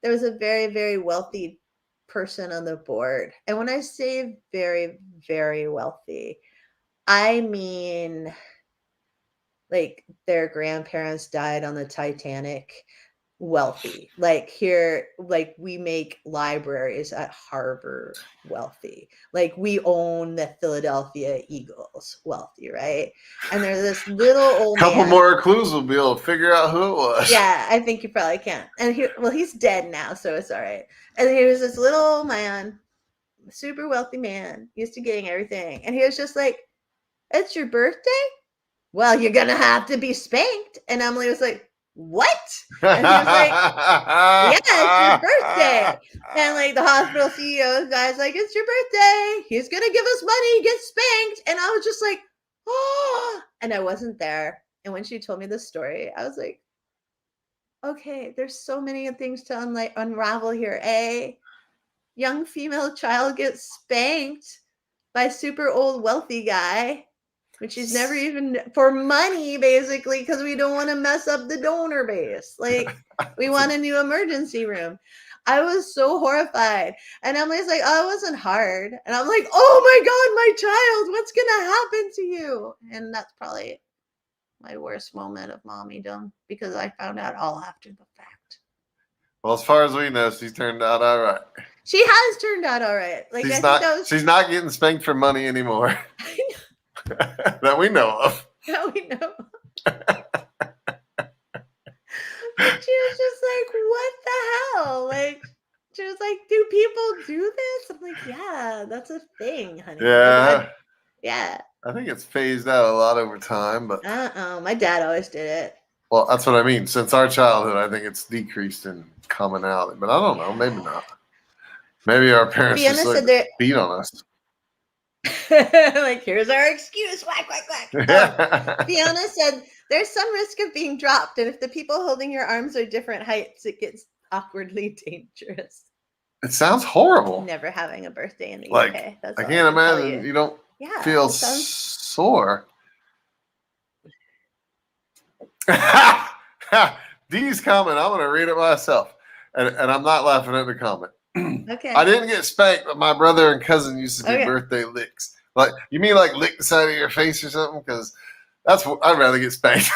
there was a very, very wealthy person on the board. And when I say very, very wealthy, I mean like their grandparents died on the Titanic. Wealthy, like here, like we make libraries at Harvard. Wealthy, like we own the Philadelphia Eagles. Wealthy, right? And there's this little old couple man. more clues will be able to figure out who it was. Yeah, I think you probably can. And he's dead now, so it's all right. And he was this little old man, super wealthy man, used to getting everything, and he was just like, "It's your birthday? Well, you're gonna have to be spanked." And Emily was like, "What?" And he was like, "Yeah, it's your birthday." And like the hospital CEO guy's like, "It's your birthday. He's gonna give us money, get spanked." And I was just like, "Oh!" And I wasn't there. And when she told me this story, I was like, "Okay, there's so many things to unravel here." A young female child gets spanked by super old wealthy guy. Which is never even for money, basically, because we don't want to mess up the donor base. Like, we want a new emergency room. I was so horrified. And Emily's like, "Oh, it wasn't hard." And I'm like, "Oh my God, my child, what's going to happen to you?" And that's probably my worst moment of mommydom because I found out all after the fact. Well, as far as we know, she's turned out all right. She has turned out all right. Like, she's not getting spanked for money anymore. That we know of. That we know. But she was just like, "What the hell?" Like, she was like, "Do people do this?" I'm like, "Yeah, that's a thing, honey." Yeah. Yeah. I think it's phased out a lot over time, but My dad always did it. Well, that's what I mean. Since our childhood, I think it's decreased in commonality. But I don't know. Maybe not. Maybe our parents Fiona just like said there. beat on us. Like, here's our excuse. Whack, whack, whack. Fiona said there's some risk of being dropped, and if the people holding your arms are different heights, it gets awkwardly dangerous. It sounds horrible. Never having a birthday in the Like, UK. That's I all can't can tell imagine you. you don't Yeah, feel it sounds. sore. Dee's comment, I'm going to read it myself. And I'm not laughing at the comment. Okay. I didn't get spanked, but my brother and cousin used to do Okay. birthday licks. Like, you mean like lick the side of your face or something? Because that's what I'd rather get spanked.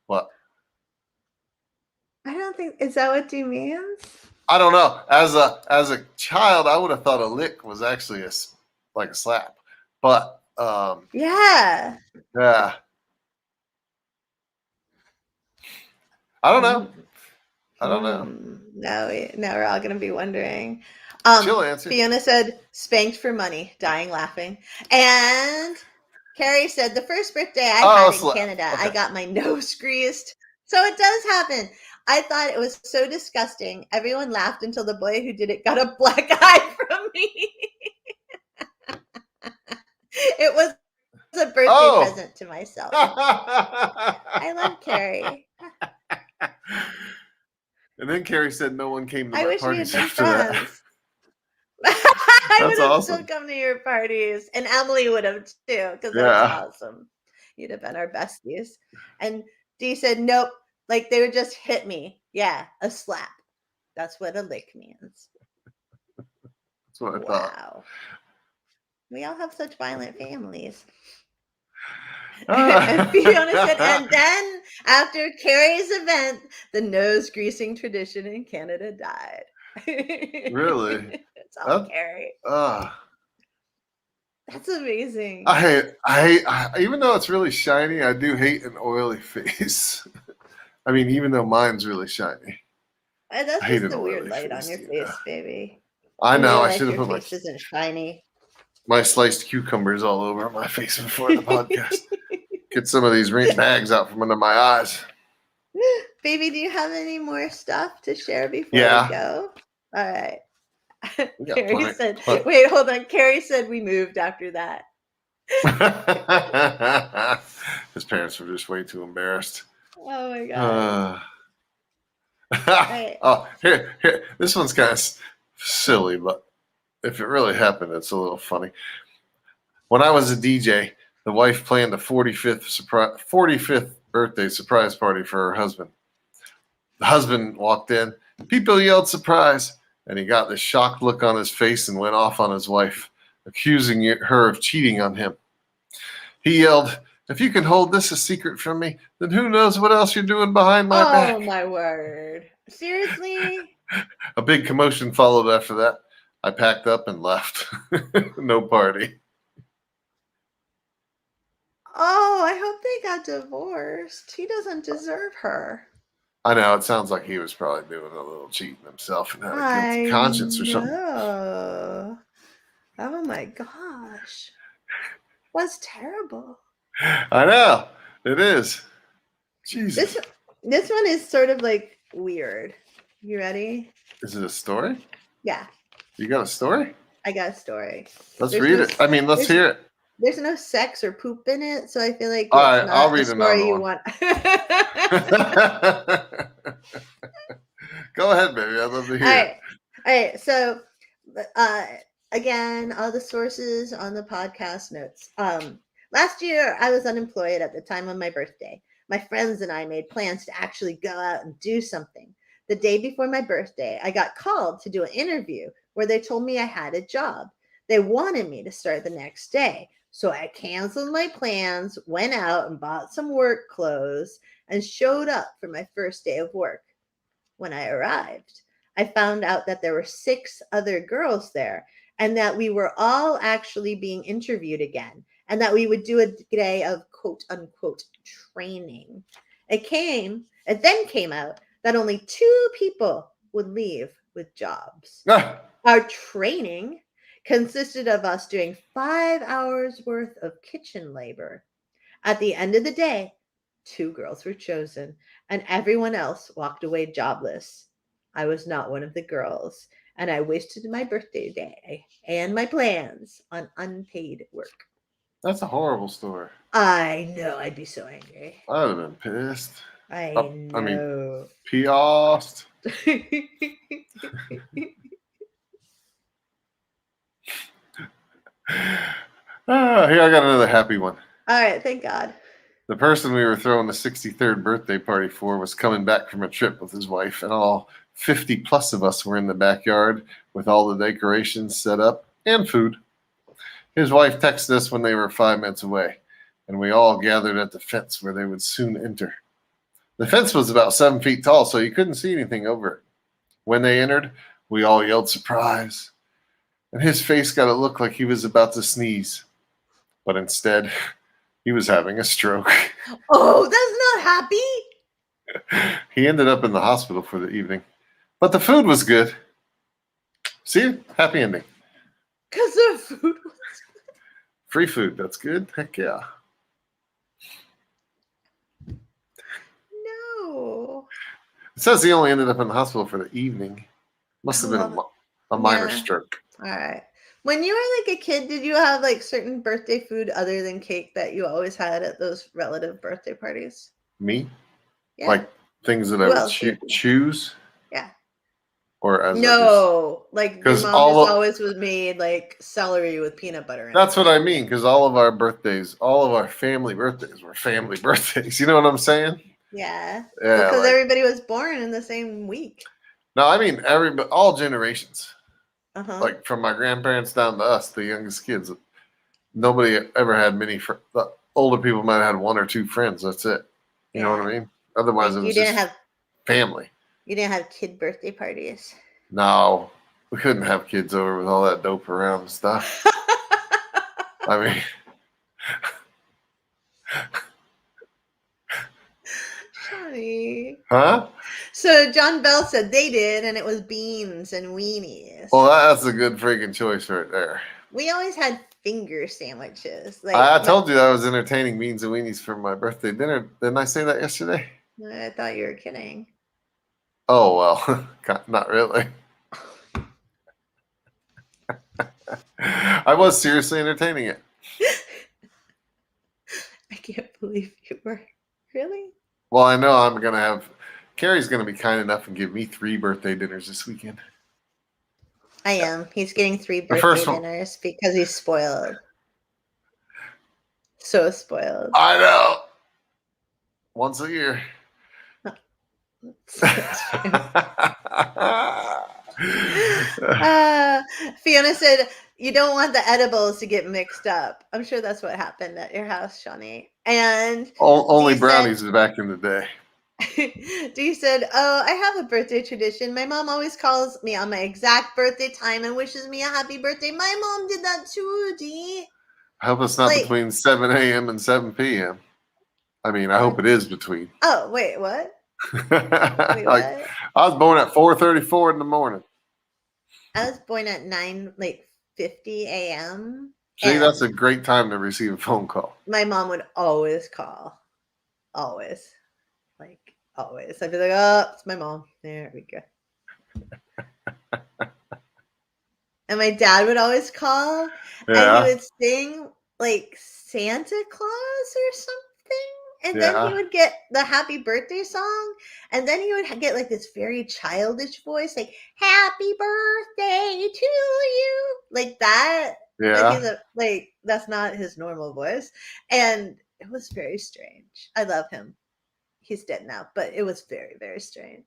What? I don't think, is that what Dee means? I don't know. As a child, I would have thought a lick was actually like a slap. But Yeah. yeah. I don't know. I don't know. Now we're all going to be wondering. She'll answer. Fiona said, spanked for money, dying laughing. And Carrie said, the first birthday I had in Canada, I got my nose greased. So it does happen. I thought it was so disgusting. Everyone laughed until the boy who did it got a black eye from me. It was a birthday present to myself. I love Carrie. And then Carrie said no one came to my I wish we had parties been after friends. that. I would have still come to your parties, and Emily would have too, because that's awesome. You'd have been our besties. And Dee said, nope, like they would just hit me. Yeah, a slap. That's what a lick means. That's what I thought. Wow. We all have such violent families. And Fiona said, and then after Carrie's event, the nose greasing tradition in Canada died. Really? It's all Carrie. That's amazing. I hate, even though it's really shiny, I do hate an oily face. I mean, even though mine's really shiny. That's just the weird light on your face, baby. I know. I should have put my face isn't shiny. My sliced cucumbers all over my face before the podcast. Get some of these bags out from under my eyes. Baby, do you have any more stuff to share before we go? All right. Carrie said, wait, hold on. Carrie said we moved after that. His parents were just way too embarrassed. Oh my God. Right. Oh, here. This one's kind of silly, but if it really happened, it's a little funny. When I was a DJ, the wife planned a 45th birthday surprise party for her husband. The husband walked in. People yelled surprise, and he got this shocked look on his face and went off on his wife, accusing her of cheating on him. He yelled, if you can hold this a secret from me, then who knows what else you're doing behind my back. Oh, my word. Seriously? A big commotion followed after that. I packed up and left. No party. Oh, I hope they got divorced. He doesn't deserve her. I know. It sounds like he was probably doing a little cheating himself and had a guilty conscience or something. Oh my gosh. That's terrible. I know. It is. Jesus. This one is sort of like weird. You ready? Is it a story? Yeah. You got a story? I got a story. Let's read it. I mean, let's hear it. There's no sex or poop in it, so I feel like all right, I'll read another one. Want. Go ahead, baby. I'd love to hear it. All right. So, again, all the sources on the podcast notes. Last year, I was unemployed at the time of my birthday. My friends and I made plans to actually go out and do something. The day before my birthday, I got called to do an interview where they told me I had a job. They wanted me to start the next day. So I canceled my plans, went out and bought some work clothes, and showed up for my first day of work. When I arrived, I found out that there were 6 other girls there and that we were all actually being interviewed again and that we would do a day of quote unquote training. It then came out that only 2 people would leave with jobs. Our training consisted of us doing 5 hours worth of kitchen labor. At the end of the day, 2 girls were chosen, and everyone else walked away jobless. I was not one of the girls, and I wasted my birthday day and my plans on unpaid work. That's a horrible story. I know, I'd be so angry. I'd have been pissed. I I mean, know. pissed. Here, I got another happy one. All right, thank God. The person we were throwing the 63rd birthday party for was coming back from a trip with his wife, and all 50 plus of us were in the backyard with all the decorations set up and food. His wife texted us when they were 5 minutes away, and we all gathered at the fence where they would soon enter. The fence was about 7 feet tall, so you couldn't see anything over it. When they entered, we all yelled surprise, and his face got to look like he was about to sneeze. But instead, he was having a stroke. Oh, that's not happy. He ended up in the hospital for the evening. But the food was good. See? Happy ending. Because the food was Free food. That's good. Heck yeah. no. It says he only ended up in the hospital for the evening. Must have been a minor Yeah. stroke. All right. When you were like a kid, did you have like certain birthday food other than cake that you always had at those relative birthday parties? Me? Yeah. Like things that I Who would else did you- choose? Yeah. Or as No, like your 'Cause mom all just of- always was made like celery with peanut butter in That's it. what I mean, because all of our birthdays, all of our family birthdays were family birthdays. You know what I'm saying? Yeah. Yeah. Because like- everybody was born in the same week. no, I mean all generations. Uh-huh. Like from my grandparents down to us, the youngest kids. Nobody ever had many. The older people might have had 1 or 2 friends. That's it. You know what I mean? Otherwise, Like, it was you didn't just have family. you didn't have kid birthday parties. No, we couldn't have kids over with all that dope around and stuff. I mean, Shaunie. huh? So John Bell said they did, and it was beans and weenies. Well, that's a good freaking choice right there. We always had finger sandwiches. Like I told you I was entertaining beans and weenies for my birthday dinner. Didn't I say that yesterday? I thought you were kidding. Oh, well, not really. I was seriously entertaining it. I can't believe you were. Really? Well, I know I'm going to have... Carrie's going to be kind enough and give me 3 birthday dinners this weekend. I am. He's getting 3 birthday first one. dinners because he's spoiled. So spoiled. I know. Once a year. Fiona said, you don't want the edibles to get mixed up. I'm sure that's what happened at your house, Shaunie. And Only Dee brownies back in the day. Dee said, oh, I have a birthday tradition. My mom always calls me on my exact birthday time and wishes me a happy birthday. My mom did that too, Dee. I hope it's not Like- between 7 a.m. and 7 p.m. I mean, I hope it is between. Oh, wait, what? Wait, Like, what? I was born at 4:34 in the morning. I was born at 50 a.m. See, and that's a great time to receive a phone call. my mom would always call. Always. Like, always. I'd be like, oh, it's my mom. There we go. And my dad would always call, and Yeah. he would sing like Santa Claus or something. And then Yeah. he would get the happy birthday song. And then he would get like this very childish voice, like, happy birthday to you. Like that. Yeah. Like that's not his normal voice. And it was very strange. I love him. He's dead now, but it was very, very strange.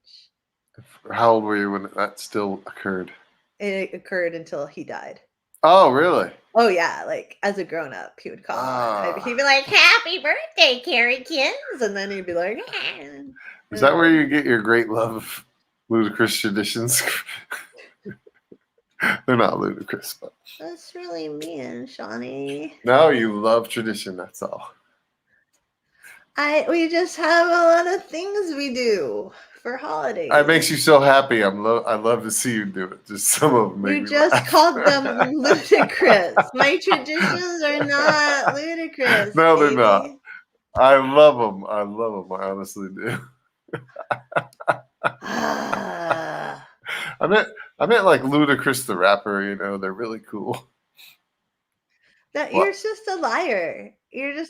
How old were you when that still occurred? It occurred until he died. Oh, really? Oh yeah, like as a grown up, he would call. Ah. He'd be like, "Happy birthday, Carriekins," and then he'd be like, Is that where you get your great love of ludicrous traditions? They're not ludicrous, but "That's really mean, Shaunie." no, you love tradition. That's all. We just have a lot of things we do for holidays. It makes you so happy. I love to see you do it. Just some of them make You me just laugh. called them ludicrous. My traditions are not ludicrous. No, they're not. baby. I love them. I love them. I honestly do. Ah, I meant like Ludacris the rapper. You know, they're really cool. that What? you're just a liar. You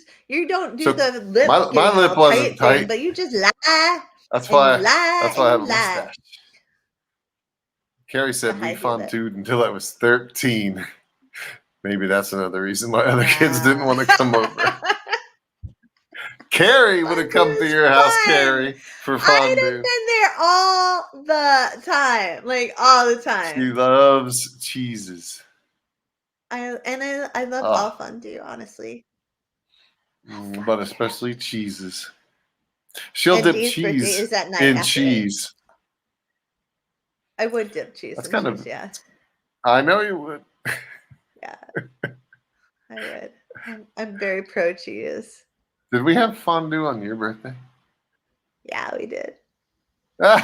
don't do So the lip my getting lip all wasn't tight thing, tight. but you just lie That's and you why. lie That's why and I you have a lie. mustache. Carrie The said we high heel lip. fondooed until I was 13. Maybe that's another reason why other kids didn't Nah. want to come over. Carrie would have come Fondue to is your house, fun. Carrie, for I'd have fondue. been there all the time, like all the She time. loves cheeses. I love all Oh, fondue, honestly. but especially cheeses. She'll And dip Dee's birthday cheese is that night in after it. cheese. I would dip cheese That's in kind cheese, of. yeah. I know you would. Yeah, I would. I'm very pro cheese. Did we have fondue on your birthday? Yeah, we did. This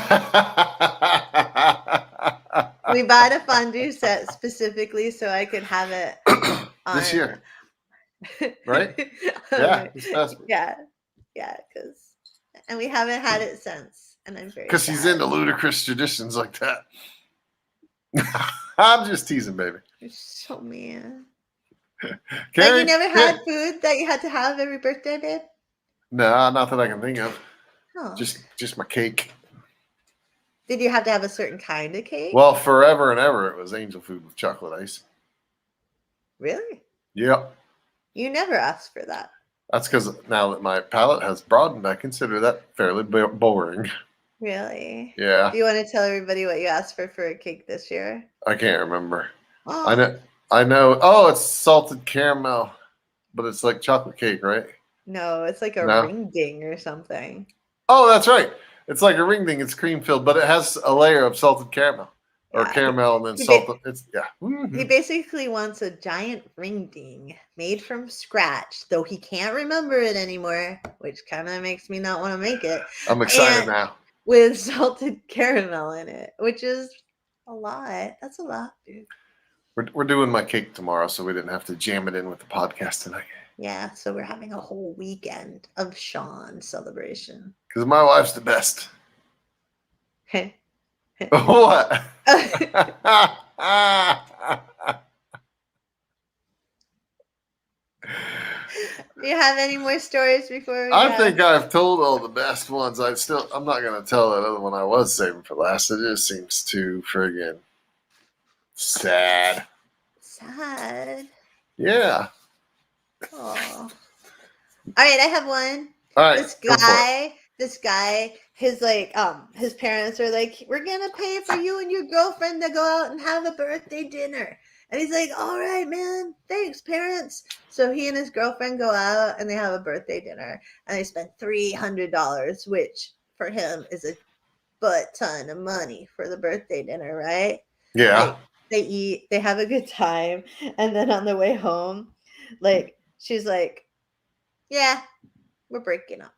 We bought a fondue set specifically so I could have it on. year, right? Yeah, this past Yeah, and we haven't had it since, and I'm very because she's sad. into ludicrous traditions like that. I'm just teasing, baby. You're so mean. Carrie, Like you never had food that you had to have every birthday, babe? No, not that I can think of. Oh. Just my cake. Did you have to have a certain kind of cake? Well, forever and ever, it was angel food with chocolate ice. Really? Yep. You never asked for that. That's because now that my palate has broadened, I consider that fairly boring. Really? Yeah. Do you want to tell everybody what you asked for a cake this year? I can't remember. Oh. I know. Oh, it's salted caramel, but it's like chocolate cake, right? No, it's like a ring ding or something. Oh, that's right. It's like a ring ding. It's cream filled, but it has a layer of salted caramel or caramel and then salted. It's Mm-hmm. He basically wants a giant ring ding made from scratch, though he can't remember it anymore, which kind of makes me not want to make it. I'm excited now. With salted caramel in it, which is a lot. That's a lot, dude. We're doing my cake tomorrow, so we didn't have to jam it in with the podcast tonight. Yeah, so we're having a whole weekend of Shaun celebration. Because my wife's the best. What? Do you have any more stories before we I think I've told all the best ones. I'm not going to tell that other one I was saving for last. It just seems too friggin' sad. Sad. Yeah. Oh. All right, I have one. All right. This guy, his parents are like, we're gonna pay for you and your girlfriend to go out and have a birthday dinner. And he's like, all right, man, thanks, parents. So he and his girlfriend go out and they have a birthday dinner and they spend $300, which for him is a butt ton of money for the birthday dinner, right? Yeah. They eat, they have a good time, and then on the way home, like she's like, yeah, we're breaking up.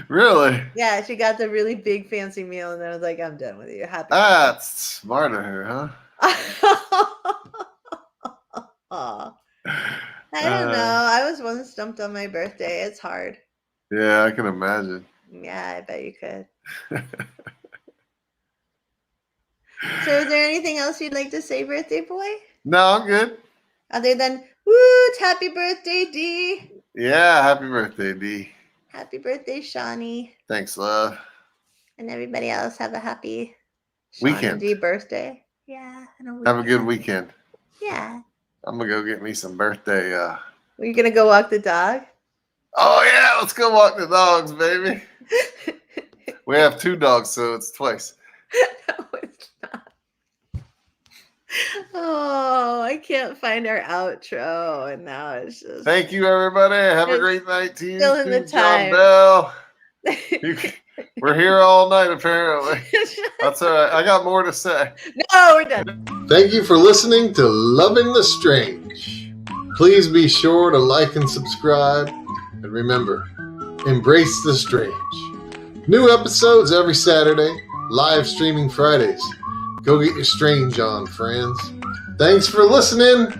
Really? Yeah, she got the really big fancy meal, and then I was like, I'm done with you. Happy. That's smart of her, huh? I don't know. I was once stumped on my birthday. It's hard. Yeah, I can imagine. Yeah, I bet you could. So is there anything else you'd like to say, birthday boy? No, I'm good. Other than, woot, happy birthday, D. Yeah, happy birthday, D. Happy birthday, Shaunie. Thanks, love. And everybody else have a happy weekend. D birthday. Yeah. Have a good weekend. Yeah. I'm going to go get me some birthday. Are you going to go walk the dog? Oh, yeah. Let's go walk the dogs, baby. We have 2 dogs, so it's twice. No, it's not. Oh, I can't find our outro, and now it's just. Thank you, everybody. Have a great night to you. Still in the time. John Bell. We're here all night, apparently. That's all right. I got more to say. No, we're done. Thank you for listening to Loving the Strange. Please be sure to like and subscribe. And remember, embrace the strange. New episodes every Saturday, live streaming Fridays. Go get your strange on, friends. Thanks for listening.